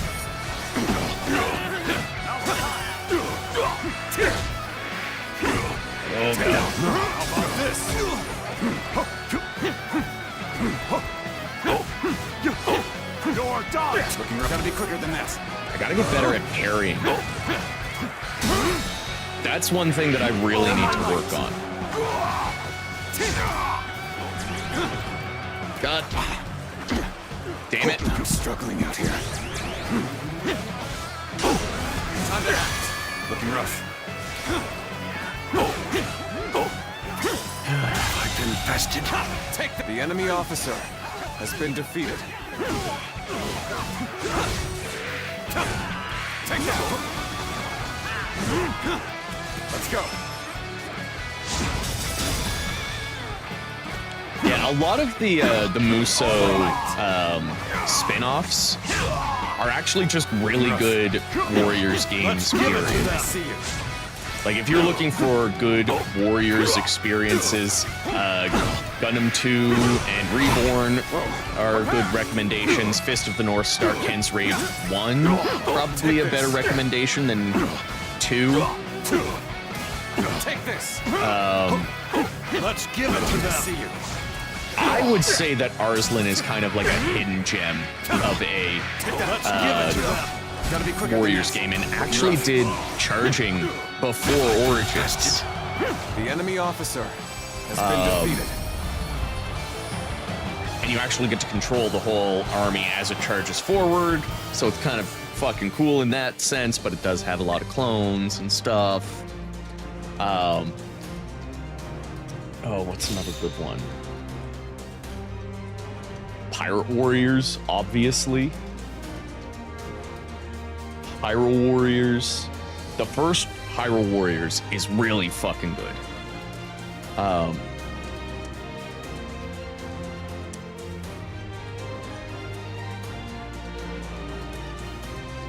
Oh, God. How about this? Your dog. Looking rough. Gotta be quicker than that. I gotta get better at parrying. That's one thing that I really need to work on. God. Damn it. I'm struggling out here. Time to act. Looking rough. I've been bested. Take the enemy officer has been defeated. Take that. Let's go. Yeah, a lot of the Muso spin-offs are actually just really good Warriors games, period. Like, if you're looking for good Warriors experiences, Gundam 2 and Reborn are good recommendations. Fist of the North Star Ken's Rage 1, probably a better recommendation than 2. Take this. Let's give it to them. I would say that Arslan is kind of like a hidden gem of a Warriors game, and actually did charging before Origins. The enemy officer has been defeated. And you actually get to control the whole army as it charges forward, so it's kind of fucking cool in that sense, but it does have a lot of clones and stuff. Oh, what's another good one? Pirate Warriors, obviously. Hyrule Warriors. The first Hyrule Warriors is really fucking good.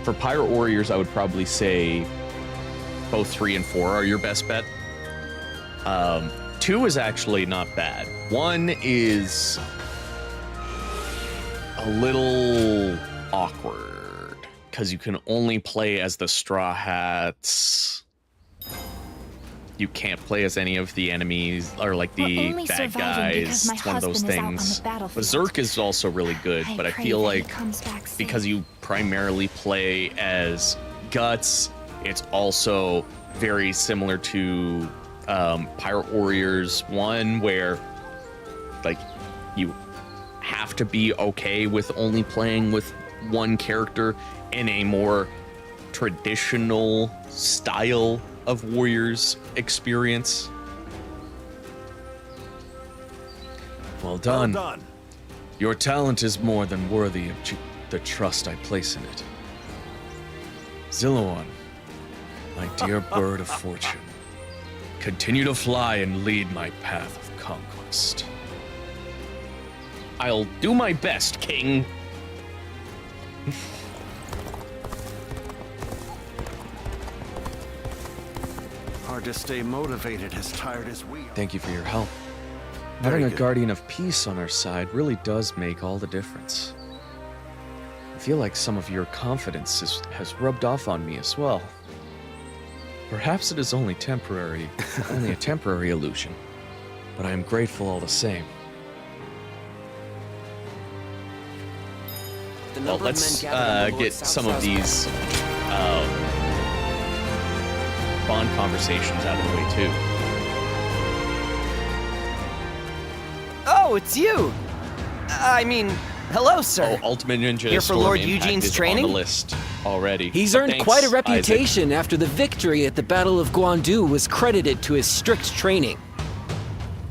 For Pirate Warriors, I would probably say both 3 and 4 are your best bet. 2 is actually not bad. 1 is a little awkward because you can only play as the Straw Hats. You can't play as any of the enemies or like the bad guys. It's one of those things. Berserk is also really good, but I feel like because you primarily play as Guts, it's also very similar to Pirate Warriors 1, where like you have to be okay with only playing with one character in a more traditional style of Warriors experience. Well done. Well done. Your talent is more than worthy of the trust I place in it. Zillowan, my dear bird of fortune, continue to fly and lead my path of conquest. I'll do my best, King. Hard to stay motivated as tired as we are. Thank you for your help. Very Having a good. guardian of peace on our side really does make all the difference. I feel like some of your confidence has rubbed off on me as well. Perhaps it is only temporary, only a temporary illusion, but I am grateful all the same. Well, let's get some of these bond conversations out of the way, too. Oh, it's you! I mean, hello, sir. Oh, Ultimate Ninja Here for Storm Lord Impact Eugene's is training? on the list already. He's But earned thanks, quite a Isaac. reputation after the victory at the Battle of Guandu was credited to his strict training.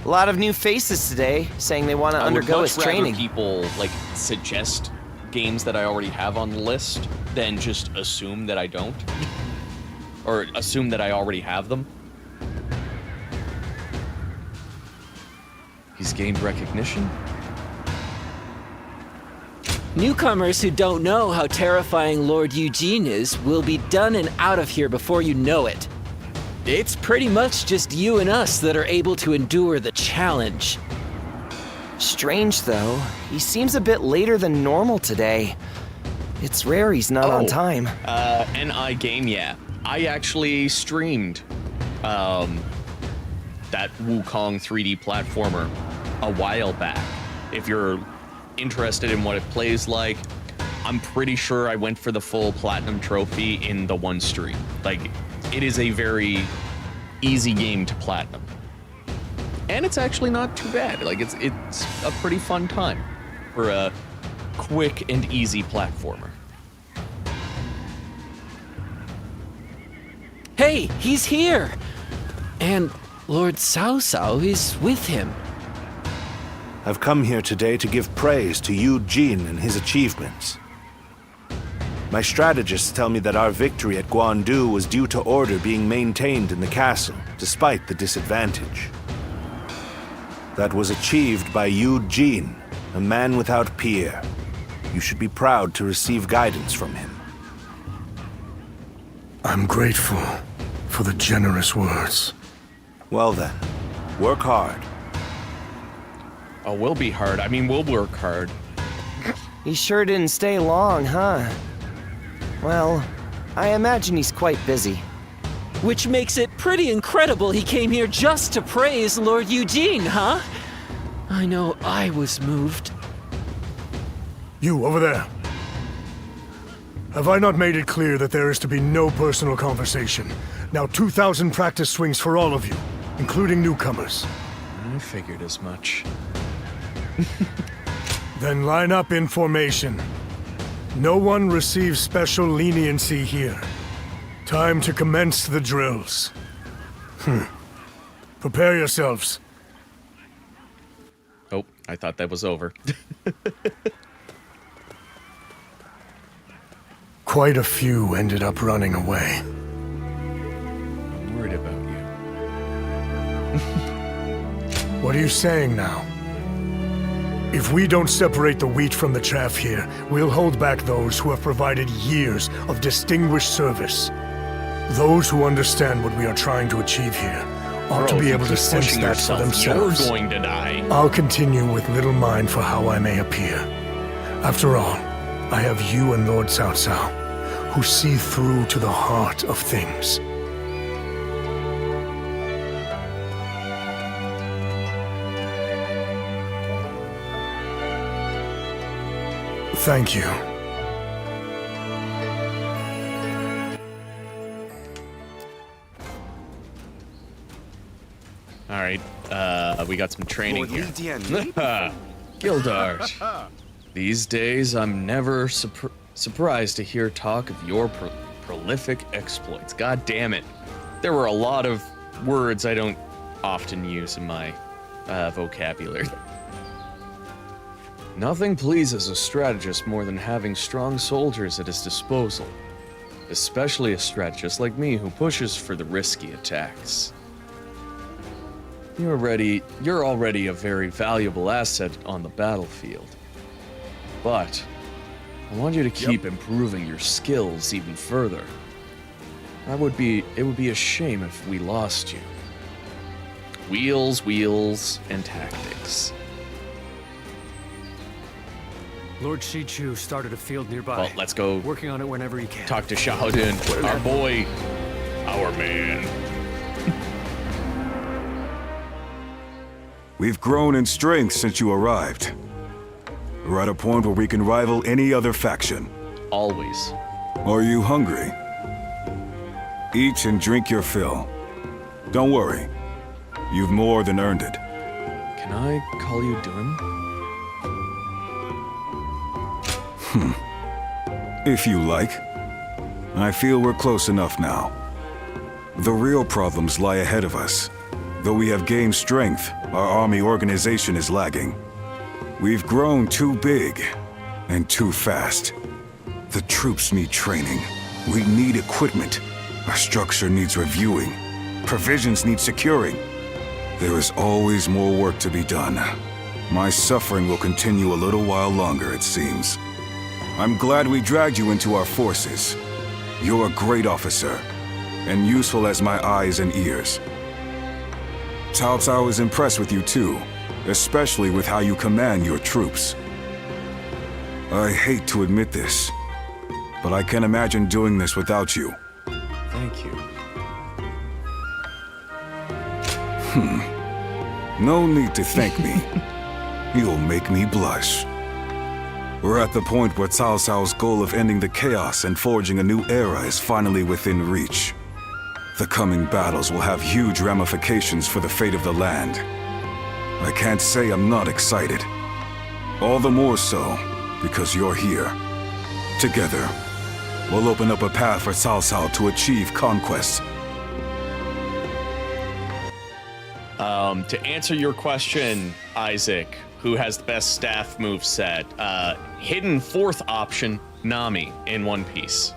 A lot of new faces today saying they want to undergo his training. People like suggest games that I already have on the list than just assume that I don't, or assume that I already have them. He's gained recognition. Newcomers who don't know how terrifying Lord Eugene is will be done and out of here before you know it. It's pretty much just you and us that are able to endure the challenge. Strange, though. He seems a bit later than normal today. It's rare he's not on time. NI game, yeah. I actually streamed that Wukong 3D platformer a while back. If you're interested in what it plays like, I'm pretty sure I went for the full platinum trophy in the one stream. Like, it is a very easy game to platinum. And it's actually not too bad. Like, it's a pretty fun time for a quick and easy platformer. Hey, he's here! And Lord Cao Cao is with him. I've come here today to give praise to Eugene and his achievements. My strategists tell me that our victory at Guandu was due to order being maintained in the castle, despite the disadvantage. That was achieved by Eugene, a man without peer. You should be proud to receive guidance from him. I'm grateful for the generous words. Well then, work hard. Oh, we'll be hard. I mean, we'll work hard. He sure didn't stay long, huh? Well, I imagine he's quite busy. Which makes it pretty incredible he came here just to praise Lord Eugene, huh? I know I was moved. You, over there. Have I not made it clear that there is to be no personal conversation? Now 2,000 practice swings for all of you, including newcomers. I figured as much. Then line up in formation. No one receives special leniency here. Time to commence the drills. Prepare yourselves. Oh, I thought that was over. Quite a few ended up running away. I'm worried about you. What are you saying now? If we don't separate the wheat from the chaff here, we'll hold back those who have provided years of distinguished service. Those who understand what we are trying to achieve here ought to be able to sense that for themselves. You're going to die. I'll continue with little mind for how I may appear. After all, I have you and Lord Cao Cao, who see through to the heart of things. Thank you. All right, we got some training Lord here. Lidian. Gildart. These days, I'm never surprised to hear talk of your prolific exploits. God damn it. There were a lot of words I don't often use in my vocabulary. Nothing pleases a strategist more than having strong soldiers at his disposal, especially a strategist like me who pushes for the risky attacks. You're already a very valuable asset on the battlefield. But I want you to keep improving your skills even further. It would be a shame if we lost you. Wheels, and tactics. Lord Shichu started a field nearby. Well, let's go. Working on it whenever he can. Talk to Charlottetown, our boy, our man. We've grown in strength since you arrived. We're at a point where we can rival any other faction. Always. Are you hungry? Eat and drink your fill. Don't worry. You've more than earned it. Can I call you Dun? If you like. I feel we're close enough now. The real problems lie ahead of us. Though we have gained strength, our army organization is lagging. We've grown too big and too fast. The troops need training. We need equipment. Our structure needs reviewing. Provisions need securing. There is always more work to be done. My suffering will continue a little while longer, it seems. I'm glad we dragged you into our forces. You're a great officer, and useful as my eyes and ears. Cao Cao is impressed with you too, especially with how you command your troops. I hate to admit this, but I can't imagine doing this without you. Thank you. No need to thank me. You'll make me blush. We're at the point where Cao Cao's goal of ending the chaos and forging a new era is finally within reach. The coming battles will have huge ramifications for the fate of the land. I can't say I'm not excited. All the more so because you're here. Together, we'll open up a path for Cao Cao to achieve conquest. To answer your question, Isaac, who has the best staff moveset? Hidden fourth option, Nami in One Piece.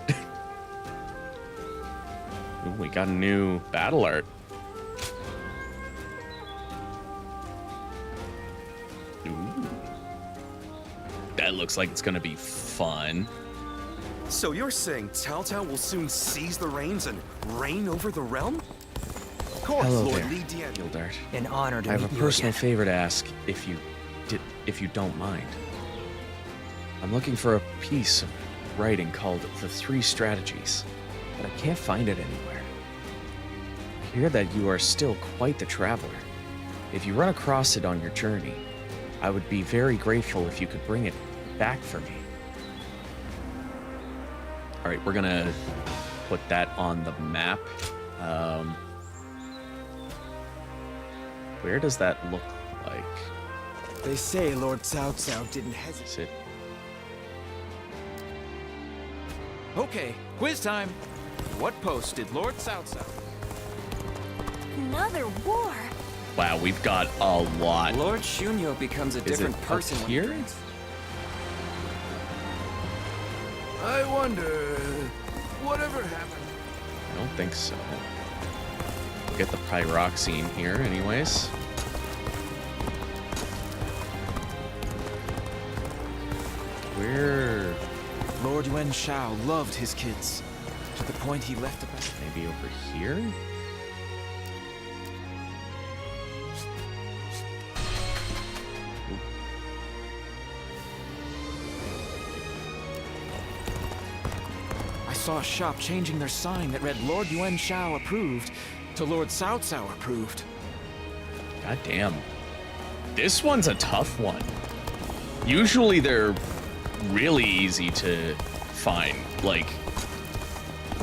Ooh, we got a new battle art. Ooh. That looks like it's gonna be fun. So you're saying Cao Cao will soon seize the reins and reign over the realm? Of course, Hello Lord there, Li Dian. Gildart. An honor to I have meet a you personal again. favor to ask, if you don't mind. I'm looking for a piece of writing called The Three Strategies, but I can't find it anywhere. I hear that you are still quite the traveler. If you run across it on your journey, I would be very grateful if you could bring it back for me. All right, we're gonna put that on the map. Where does that look like? They say Lord Cao Cao didn't hesitate. Is it? Okay, quiz time. What post did Lord Cao Cao? Another war. Wow, we've got a lot. Lord Shunyo becomes a different it person up when he here? drinks. I wonder, whatever happened? I don't think so. We'll get the pyroxene here anyways. Where? Lord Yuan Shao loved his kids, to the point he left about. Maybe over here? I saw a shop changing their sign that read Lord Yuan Shao approved to Lord Cao Cao approved. God damn. This one's a tough one. Usually they're really easy to find. Like,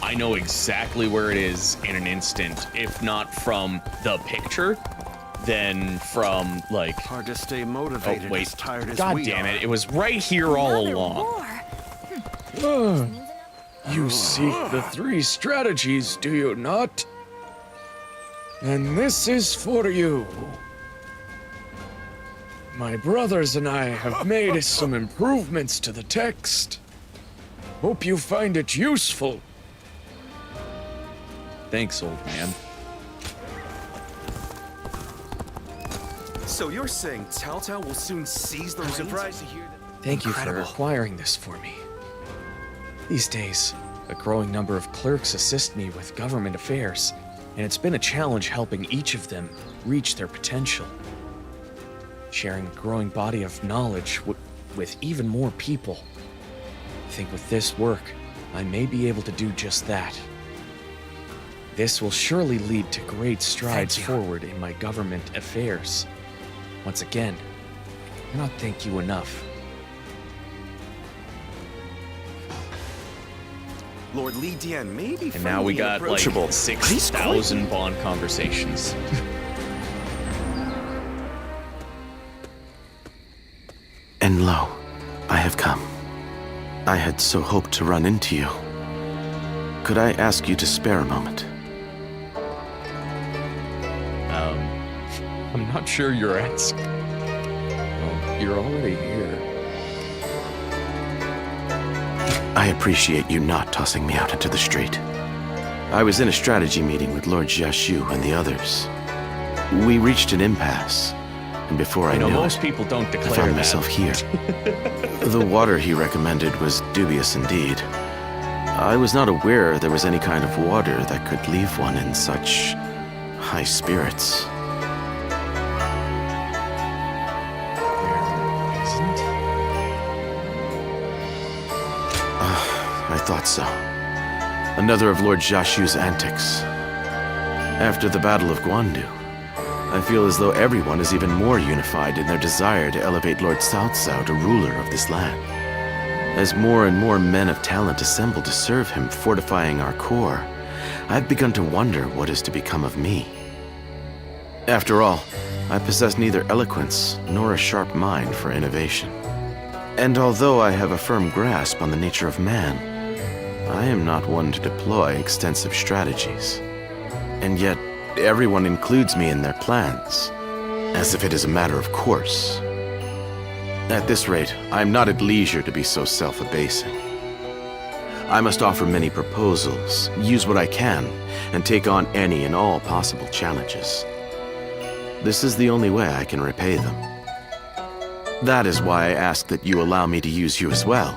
I know exactly where it is in an instant, if not from the picture, then from, like... Hard to stay motivated oh, wait. as tired as God we damn are. it, it was right here all along. You seek the three strategies, do you not? And this is for you. My brothers and I have made some improvements to the text. Hope you find it useful. Thanks, old man. So you're saying Cao Cao will soon seize the reins? Surprised to hear that. Thank you Incredible. for acquiring this for me. These days, a growing number of clerks assist me with government affairs, and it's been a challenge helping each of them reach their potential. Sharing a growing body of knowledge with even more people. I think with this work, I may be able to do just that. This will surely lead to great strides forward in my government affairs. Once again, I cannot thank you enough. Lord Li Dian may be And now we got like approachable. 6,000 Bond conversations. And lo, I have come. I had so hoped to run into you. Could I ask you to spare a moment? I'm not sure you're asking. Well, you're already here. I appreciate you not tossing me out into the street. I was in a strategy meeting with Lord Jiashu and the others. We reached an impasse, and before I knew most it, people don't I declare found that. myself here. The water he recommended was dubious indeed. I was not aware there was any kind of water that could leave one in such high spirits. I thought so. Another of Lord Jiashu's antics. After the Battle of Guandu, I feel as though everyone is even more unified in their desire to elevate Lord Cao Cao to ruler of this land. As more and more men of talent assemble to serve him, fortifying our core, I've begun to wonder what is to become of me. After all, I possess neither eloquence nor a sharp mind for innovation. And although I have a firm grasp on the nature of man, I am not one to deploy extensive strategies. And yet, everyone includes me in their plans, as if it is a matter of course. At this rate, I am not at leisure to be so self-abasing. I must offer many proposals, use what I can, and take on any and all possible challenges. This is the only way I can repay them. That is why I ask that you allow me to use you as well.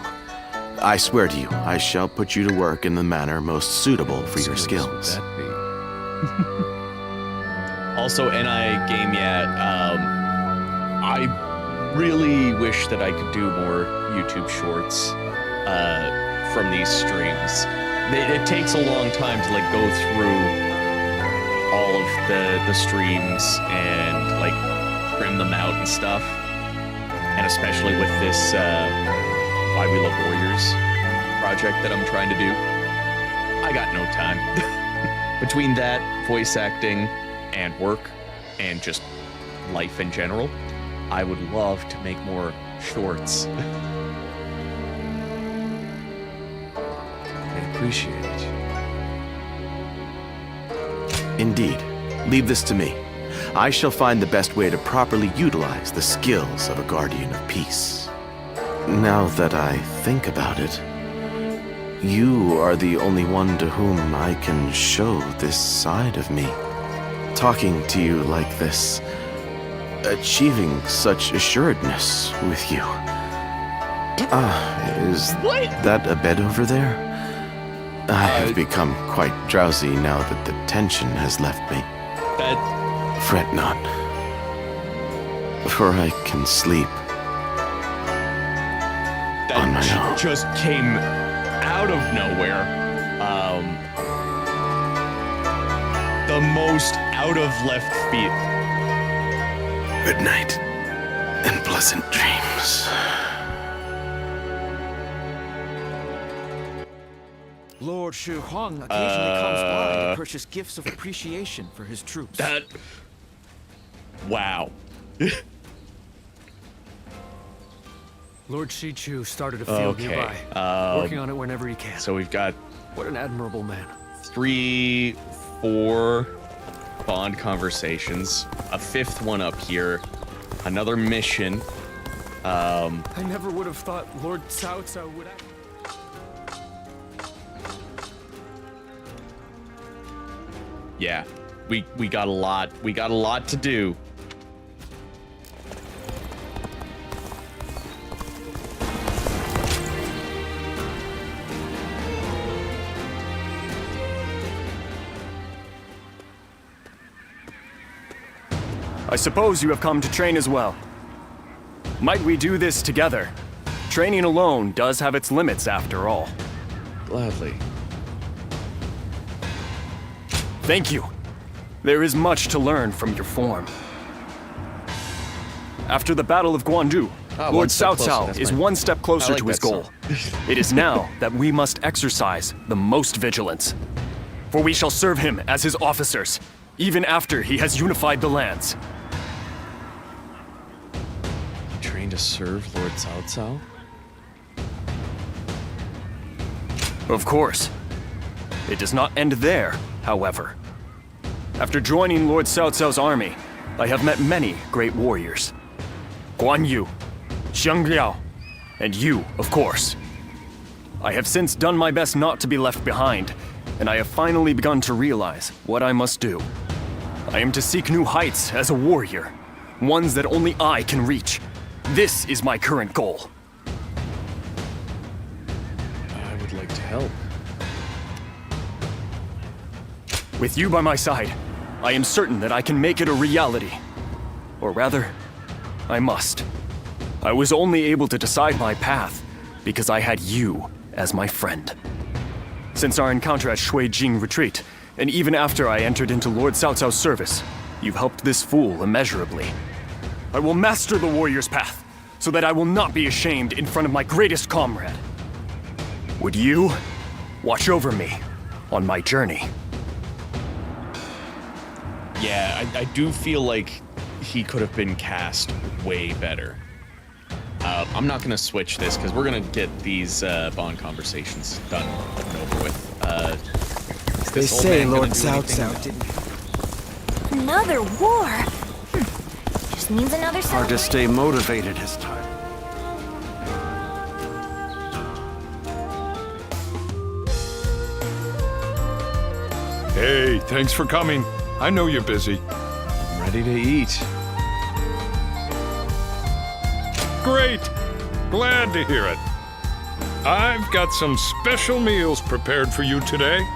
I swear to you, I shall put you to work in the manner most suitable for your skills. Also, NI Game Yet, I really wish that I could do more YouTube shorts from these streams. It takes a long time to like go through all of the streams and like trim them out and stuff. And especially with this Why We Love Warriors project that I'm trying to do. I got no time. Between that, voice acting, and work, and just life in general, I would love to make more shorts. I appreciate it. Indeed. Leave this to me. I shall find the best way to properly utilize the skills of a guardian of peace. Now that I think about it, you are the only one to whom I can show this side of me. Talking to you like this, achieving such assuredness with you. Is that a bed over there? I have become quite drowsy now that the tension has left me. Fret not, for I can sleep on my own. Just came out of nowhere. The most out of left field. Good night, and pleasant dreams. Lord Shu Huang occasionally comes by to purchase gifts of appreciation for his troops. Wow. Lord Shichu started a field nearby, working on it whenever he can. So we've got... What an admirable man. 3, 4 Bond conversations, a 5th one up here, another mission. I never would have thought Lord Cao Cao would have... Yeah, we got a lot. We got a lot to do. I suppose you have come to train as well. Might we do this together? Training alone does have its limits after all. Gladly. Thank you. There is much to learn from your form. After the Battle of Guandu, one Lord step Cao closer, Cao that's is my- one step I closer like to his that goal. song. It is now that we must exercise the most vigilance. For we shall serve him as his officers, even after he has unified the lands. You trained to serve Lord Cao Cao? Of course. It does not end there, however. After joining Lord Cao Cao's army, I have met many great warriors. Guan Yu, Xiang Liao, and you, of course. I have since done my best not to be left behind, and I have finally begun to realize what I must do. I am to seek new heights as a warrior, ones that only I can reach. This is my current goal. I would like to help. With you by my side, I am certain that I can make it a reality. Or rather, I must. I was only able to decide my path because I had you as my friend. Since our encounter at Shui Jing Retreat, and even after I entered into Lord Cao Cao's service, you've helped this fool immeasurably. I will master the warrior's path, so that I will not be ashamed in front of my greatest comrade. Would you watch over me on my journey? Yeah, I do feel like he could have been cast way better. I'm not gonna switch this because we're gonna get these Bond conversations done and over with. They say Lord Cao Cao didn't. Another war? Just means another Hard to stay motivated this time. Hey, thanks for coming. I know you're busy. I'm ready to eat. Great! Glad to hear it. I've got some special meals prepared for you today.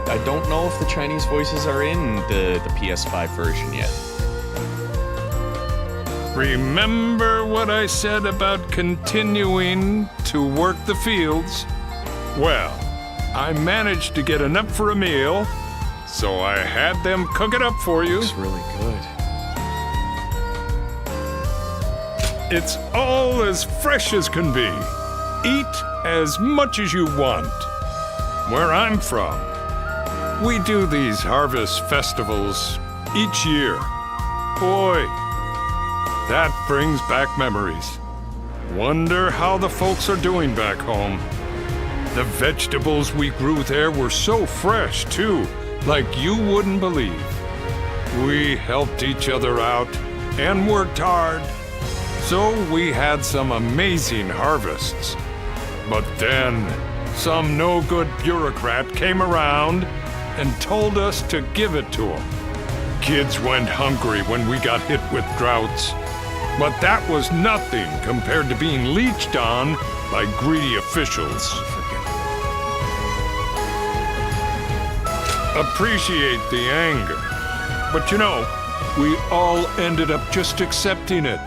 I don't know if the Chinese voices are in the PS5 version yet. Remember what I said about continuing to work the fields? Well, I managed to get enough for a meal, so I had them cook it up for you. Looks really good. It's all as fresh as can be. Eat as much as you want. Where I'm from, we do these harvest festivals each year. Boy, that brings back memories. Wonder how the folks are doing back home. The vegetables we grew there were so fresh, too, like you wouldn't believe. We helped each other out and worked hard. So we had some amazing harvests. But then, some no-good bureaucrat came around and told us to give it to him. Kids went hungry when we got hit with droughts. But that was nothing compared to being leeched on by greedy officials. Appreciate the anger. But you know, we all ended up just accepting it.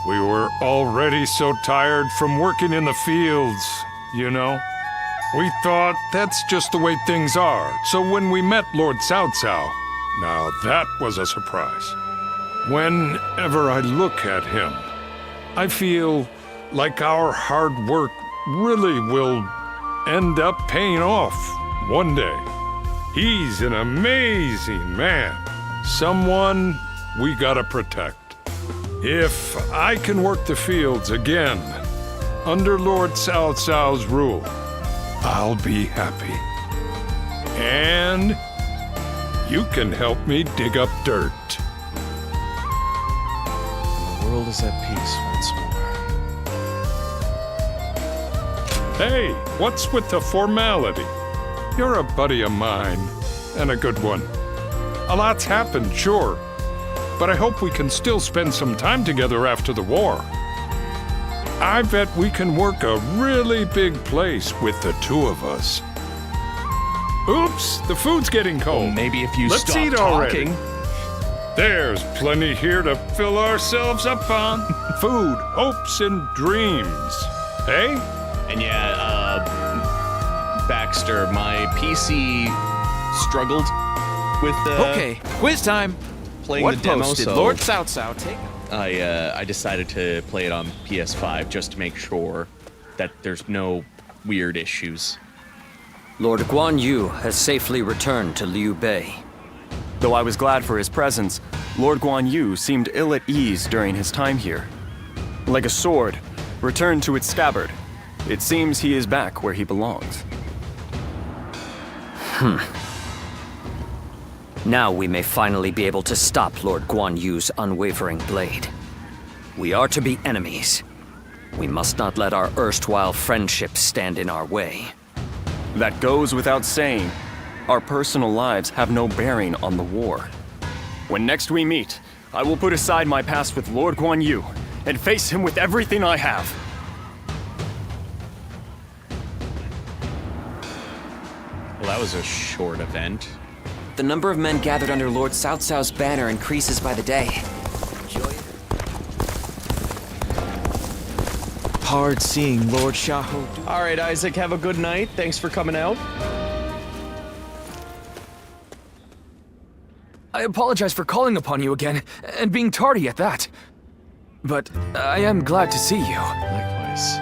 We were already so tired from working in the fields, you know. We thought that's just the way things are. So when we met Lord Cao Cao, now that was a surprise. Whenever I look at him, I feel like our hard work really will end up paying off one day. He's an amazing man, someone we gotta protect. If I can work the fields again, under Lord Cao Cao's rule, I'll be happy. And you can help me dig up dirt. The world is at peace once more. Hey, what's with the formality? You're a buddy of mine, and a good one. A lot's happened, sure, but I hope we can still spend some time together after the war. I bet we can work a really big place with the two of us. Oops, the food's getting cold. Well, maybe if you Let's stop eat talking. Already. There's plenty here to fill ourselves up on. Food, hopes, and dreams. Hey? And yeah, Baxter, my PC struggled with Okay, Quiz time. Playing What the demo, post did so Lord Cao Cao take? I decided to play it on PS5 just to make sure that there's no weird issues. Lord Guan Yu has safely returned to Liu Bei. Though I was glad for his presence, Lord Guan Yu seemed ill at ease during his time here. Like a sword, returned to its scabbard. It seems he is back where he belongs. Now we may finally be able to stop Lord Guan Yu's unwavering blade. We are to be enemies. We must not let our erstwhile friendships stand in our way. That goes without saying. Our personal lives have no bearing on the war. When next we meet, I will put aside my past with Lord Guan Yu and face him with everything I have. Well, that was a short event. The number of men gathered under Lord Cao Cao's banner increases by the day. Hard seeing Lord Shao. All right, Isaac, have a good night. Thanks for coming out. I apologize for calling upon you again, and being tardy at that. But I am glad to see you. Likewise.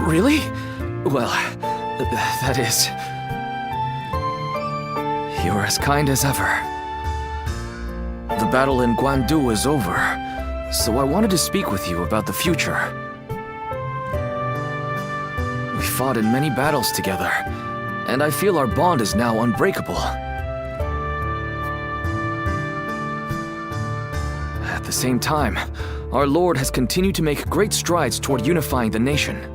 Really? Well, that is... You're as kind as ever. The battle in Guandu is over, so I wanted to speak with you about the future. We fought in many battles together, and I feel our bond is now unbreakable. At the same time, our Lord has continued to make great strides toward unifying the nation.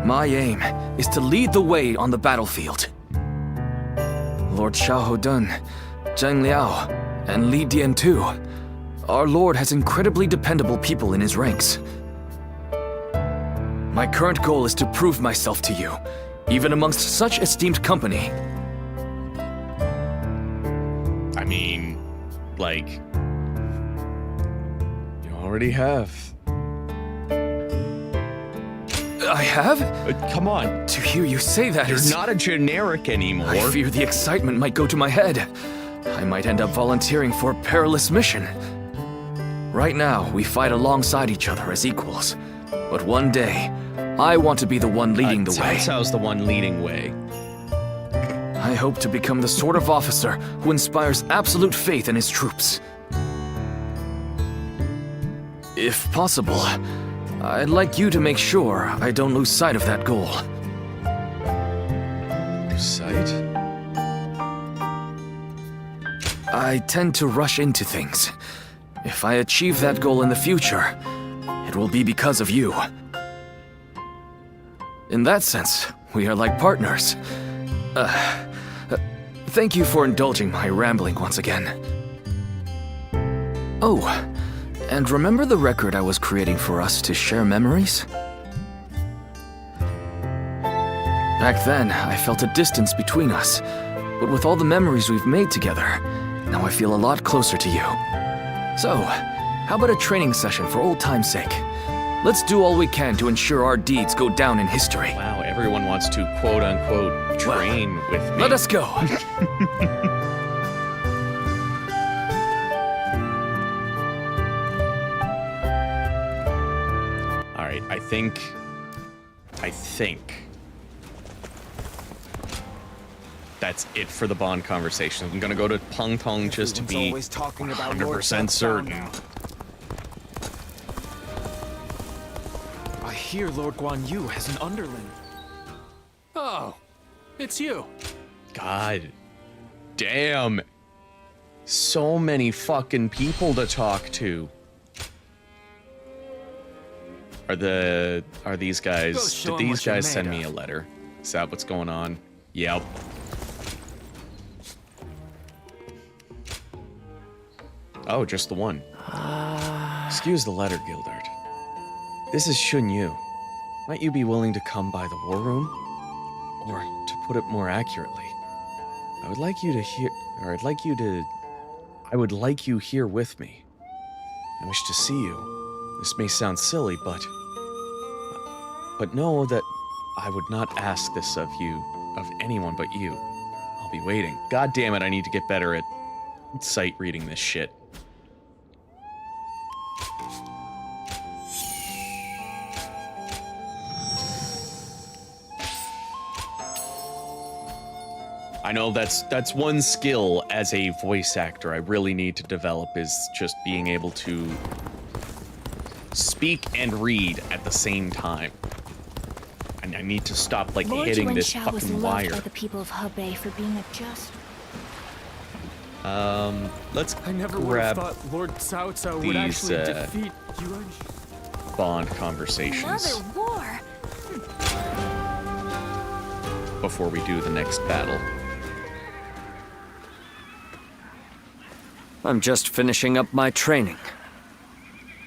My aim is to lead the way on the battlefield. Lord Xiahou Dun, Zheng Liao, and Li Dian too. Our Lord has incredibly dependable people in his ranks. My current goal is to prove myself to you, even amongst such esteemed company. I mean, like, you already have. I have? Come on. To hear you say that You're is... not a generic anymore. I fear the excitement might go to my head. I might end up volunteering for a perilous mission. Right now, we fight alongside each other as equals. But one day, I want to be the one leading the way. Cao Cao's the one leading way. I hope to become the sort of officer who inspires absolute faith in his troops. If possible, I'd like you to make sure I don't lose sight of that goal. Lose sight? I tend to rush into things. If I achieve that goal in the future, it will be because of you. In that sense, we are like partners. Thank you for indulging my rambling once again. Oh, and remember the record I was creating for us to share memories? Back then, I felt a distance between us, but with all the memories we've made together, now I feel a lot closer to you. So, how about a training session for old time's sake? Let's do all we can to ensure our deeds go down in history. Wow, everyone wants to quote-unquote train with me. Let us go. Alright, I think that's it for the Bond conversation. I'm gonna go to Peng Tong just to be 100% certain. I hear Lord Guan Yu has an underling. Oh, it's you. God damn. So many fucking people to talk to. Are these guys, did these guys send me a letter? Is that what's going on? Yep. Oh, just the one. Excuse the letter, Gildart. This is Shun Yu. Might you be willing to come by the war room? Or, to put it more accurately, I would like you here with me. I wish to see you. This may sound silly, but know that I would not ask this of you, of anyone but you. be waiting. God damn it, I need to get better at sight reading this shit. I know that's one skill as a voice actor I really need to develop, is just being able to speak and read at the same time. And I need to stop like Lord hitting Yuan this Shao was fucking loved wire. by the people of Hebei for being a just. Let's I never would have grab thought Lord Cao Cao would these actually defeat Yuan. bond conversations Another war. before we do the next battle. I'm just finishing up my training.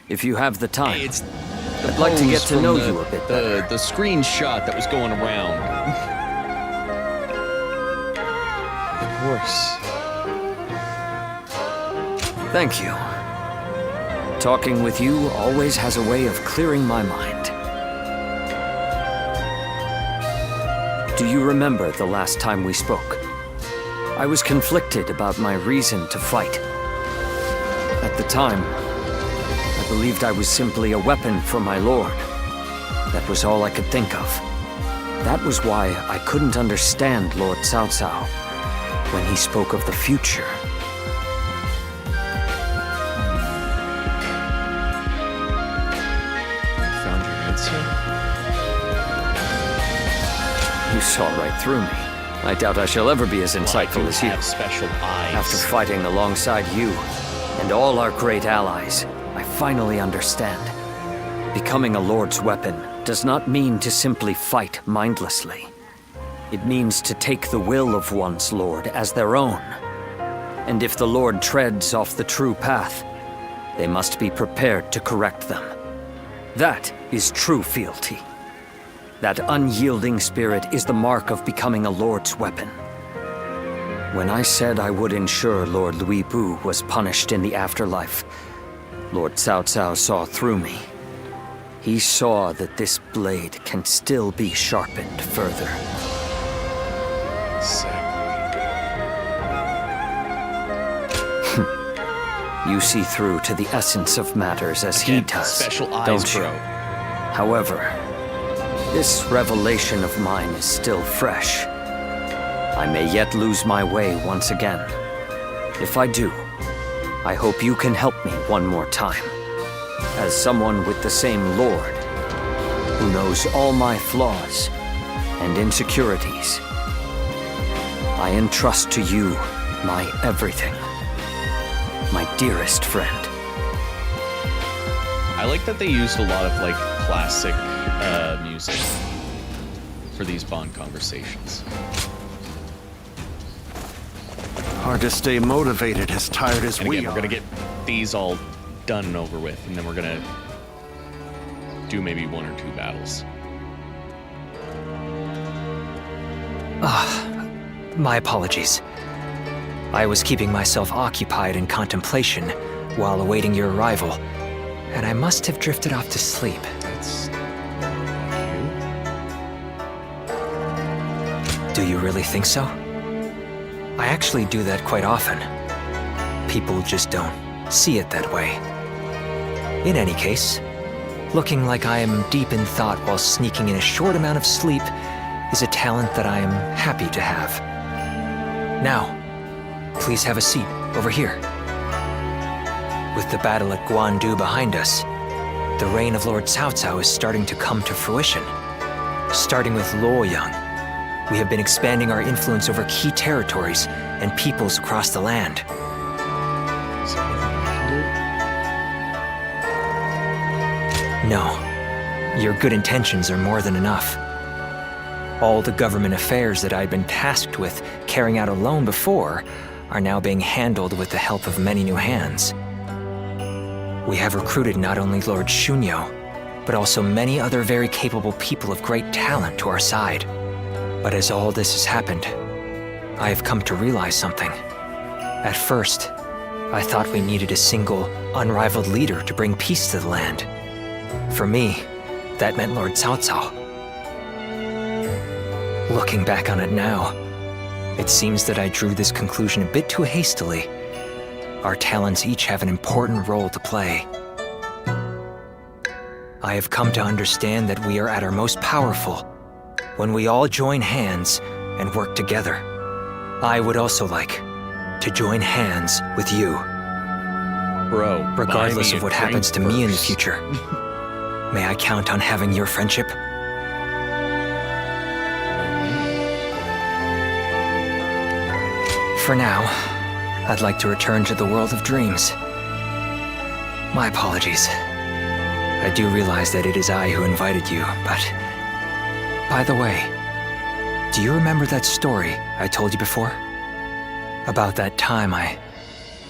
If you have the time, Hey, it's I'd like to get pose to from know the- you a bit better. The screenshot that was going around. Of course. Thank you. Talking with you always has a way of clearing my mind. Do you remember the last time we spoke? I was conflicted about my reason to fight. At the time, I believed I was simply a weapon for my lord. That was all I could think of. That was why I couldn't understand Lord Cao Cao when he spoke of the future. Found your answer? You saw right through me. I doubt I shall ever be as insightful as you. Have special eyes. After fighting alongside you and all our great allies, I finally understand. Becoming a Lord's weapon does not mean to simply fight mindlessly. It means to take the will of one's Lord as their own. And if the Lord treads off the true path, they must be prepared to correct them. That is true fealty. That unyielding spirit is the mark of becoming a Lord's weapon. When I said I would ensure Lord Louis Bu was punished in the afterlife, Lord Cao Cao saw through me. He saw that this blade can still be sharpened further. You see through to the essence of matters as he does, special eyes, don't you? bro. However, this revelation of mine is still fresh. I may yet lose my way once again. If I do, I hope you can help me one more time. As someone with the same Lord, who knows all my flaws and insecurities, I entrust to you my everything, my dearest friend. I like that they used a lot of like classic music for these bond conversations. Hard to stay motivated as tired as And we again, are. we're gonna get these all done and over with, and then we're gonna do maybe 1 or 2 battles. My apologies. I was keeping myself occupied in contemplation while awaiting your arrival, and I must have drifted off to sleep. Do you really think so? I actually do that quite often. People just don't see it that way. In any case, looking like I am deep in thought while sneaking in a short amount of sleep is a talent that I am happy to have. Now, please have a seat over here. With the battle at Guandu behind us, the reign of Lord Cao Cao is starting to come to fruition. Starting with Luoyang, we have been expanding our influence over key territories and peoples across the land. No, your good intentions are more than enough. All the government affairs that I'd been tasked with carrying out alone before are now being handled with the help of many new hands. We have recruited not only Lord Shunyo, but also many other very capable people of great talent to our side. But as all this has happened, I have come to realize something. At first, I thought we needed a single, unrivaled leader to bring peace to the land. For me, that meant Lord Cao Cao. Looking back on it now, It seems that I drew this conclusion a bit too hastily. Our talents each have an important role to play. I have come to understand that we are at our most powerful when we all join hands and work together. I would also like to join hands with you. Bro, regardless of what happens to me in the future, may I count on having your friendship? For now, I'd like to return to the world of dreams. My apologies. I do realize that it is I who invited you, but... By the way, do you remember that story I told you before? About that time I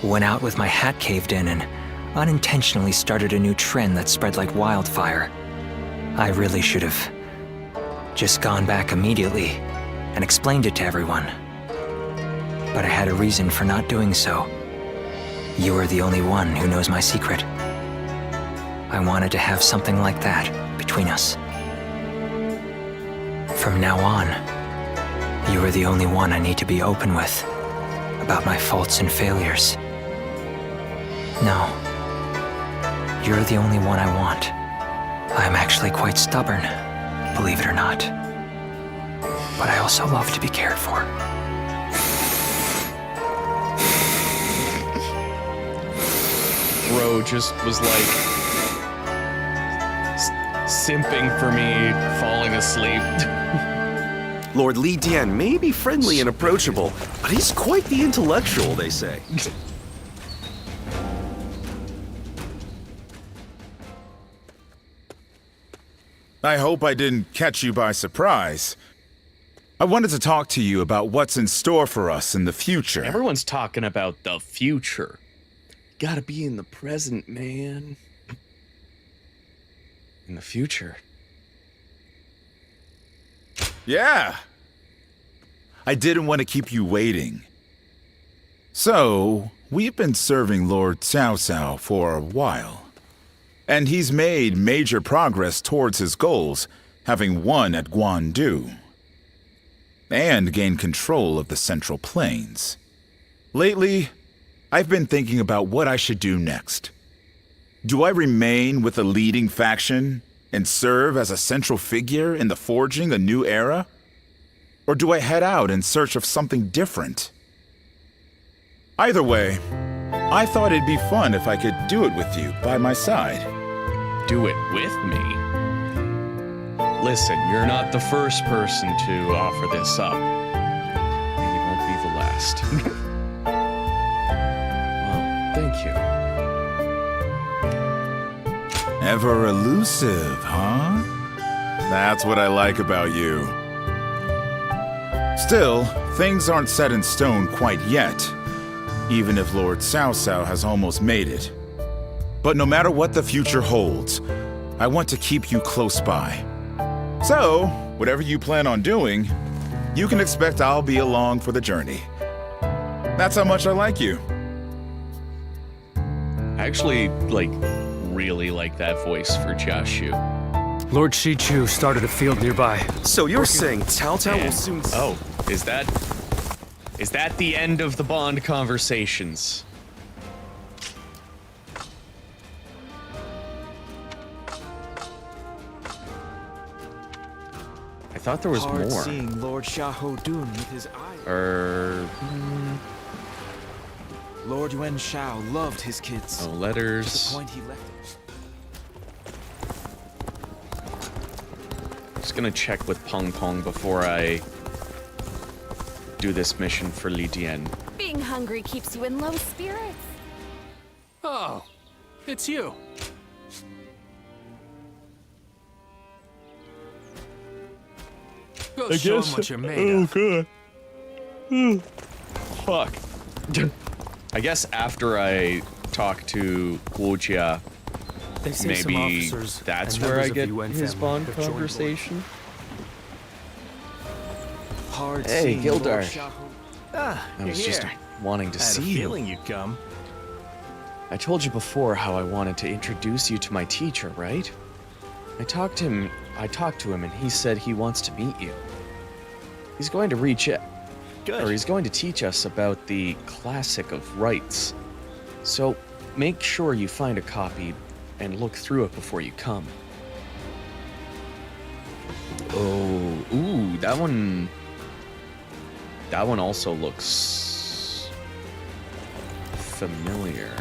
went out with my hat caved in and unintentionally started a new trend that spread like wildfire. I really should have just gone back immediately and explained it to everyone. But I had a reason for not doing so. You are the only one who knows my secret. I wanted to have something like that between us. From now on, you are the only one I need to be open with about my faults and failures. No, you're the only one I want. I'm actually quite stubborn, believe it or not. But I also love to be cared for. Bro just was like simping for me, falling asleep. Lord Li Dian may be friendly and approachable, but he's quite the intellectual, they say. I hope I didn't catch you by surprise. I wanted to talk to you about what's in store for us in the future. Everyone's talking about the future. Gotta be in the present, man. In the future. Yeah. I didn't want to keep you waiting. So, we've been serving Lord Cao Cao for a while. And he's made major progress towards his goals, having won at Guandu. And gained control of the Central Plains. Lately, I've been thinking about what I should do next. Do I remain with the leading faction and serve as a central figure in the forging a new era? Or do I head out in search of something different? Either way, I thought it'd be fun if I could do it with you by my side. Do it with me? Listen, you're not the first person to offer this up. And you won't be the last. Thank you. Ever elusive, huh? That's what I like about you. Still, things aren't set in stone quite yet, even if Lord Cao Cao has almost made it. But no matter what the future holds, I want to keep you close by. So, whatever you plan on doing, you can expect I'll be along for the journey. That's how much I like you. I actually, really like that voice for Jiaxu. Lord Shichu started a field nearby. So you're saying Cao Cao will soon... Oh, is that the end of the Bond conversations? I thought there was Hard more. seeing Lord Shao Dun with his eyes. Lord Yuan Shao loved his kids. No letters. To the point he left them. Just gonna check with Pong Pong before I do this mission for Li Dian. Being hungry keeps you in low spirits. Oh, it's you. Go show 'em what you're made of. God. Fuck. I guess after I talk to Wuojia, They say some maybe officers that's and where I members of get the Yuan his family Bond have joined conversation. Hard Hey, seeing Lord Gildart. Shao- Ah, I you're was just here. wanting to I had see a you. feeling you'd come. I told you before how I wanted to introduce you to my teacher, right? I talked to him and he said he wants to meet you. He's going to reach out. Good. Or he's going to teach us about the classic of rites. So make sure you find a copy and look through it before you come. Oh, ooh, that one also looks familiar.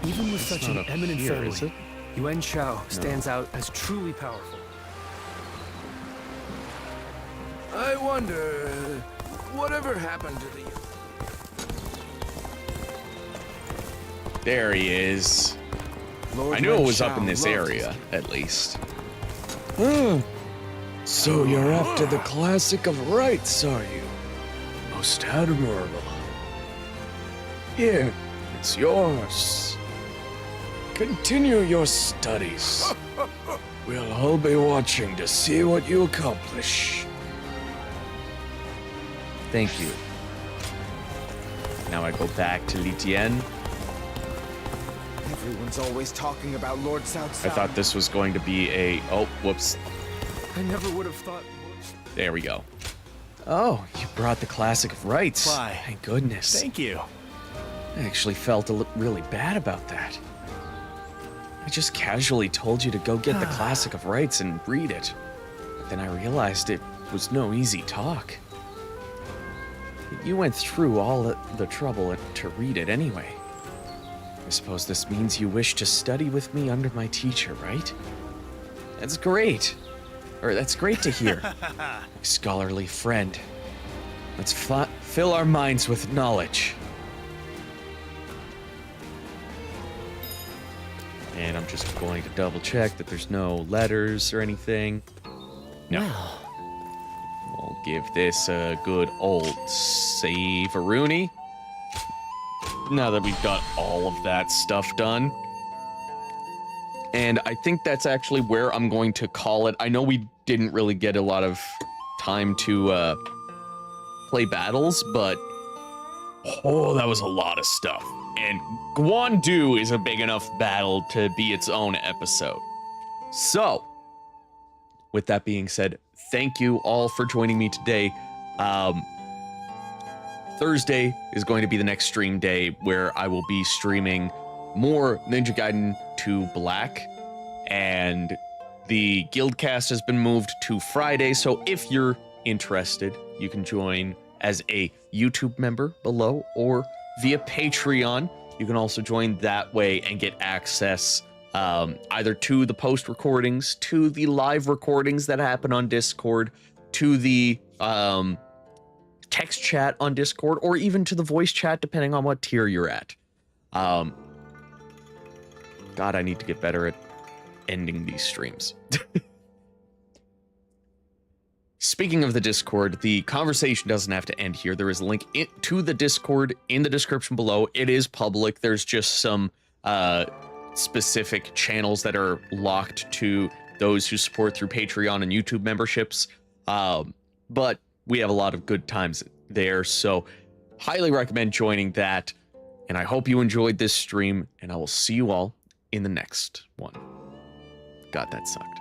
Even with such an eminent here, family, is it? Yuan Shao stands out as truly powerful. I wonder, whatever happened to the... There he is. Lord I knew it was Yuan up in Shao this loved area, at least. So you're after the classic of rites, are you? Most admirable. Here, it's yours. Continue your studies. We'll all be watching to see what you accomplish. Thank you. Now I go back to Litien. Everyone's always talking about Lord Cao Cao. I thought this was going to be a... Oh, whoops. I never would have thought... There we go. Oh, you brought the classic of rites. Why? Thank goodness. Thank you. I actually felt really bad about that. I just casually told you to go get the classic of rites and read it. But then I realized it was no easy talk. You went through all the trouble to read it anyway. I suppose this means you wish to study with me under my teacher, right? That's great. Or that's great to hear. My scholarly friend. Let's fill our minds with knowledge. And I'm just going to double check that there's no letters or anything. No. We'll give this a good old save-a-rooney. Now that we've got all of that stuff done. And I think that's actually where I'm going to call it. I know we didn't really get a lot of time to play battles, but oh, that was a lot of stuff. And Guandu is a big enough battle to be its own episode. So, with that being said, thank you all for joining me today. Thursday is going to be the next stream day where I will be streaming more Ninja Gaiden 2 Black, and the Guildcast has been moved to Friday, so if you're interested, you can join as a YouTube member below or via Patreon. You can also join that way and get access either to the post recordings, to the live recordings that happen on Discord, to the text chat on Discord, or even to the voice chat, depending on what tier you're at. God, I need to get better at ending these streams. Speaking of the Discord, the conversation doesn't have to end here. There is a link to the Discord in the description below. It is public. There's just some specific channels that are locked to those who support through Patreon and YouTube memberships. But we have a lot of good times there, so highly recommend joining that. And I hope you enjoyed this stream, and I will see you all in the next one. God, that sucked.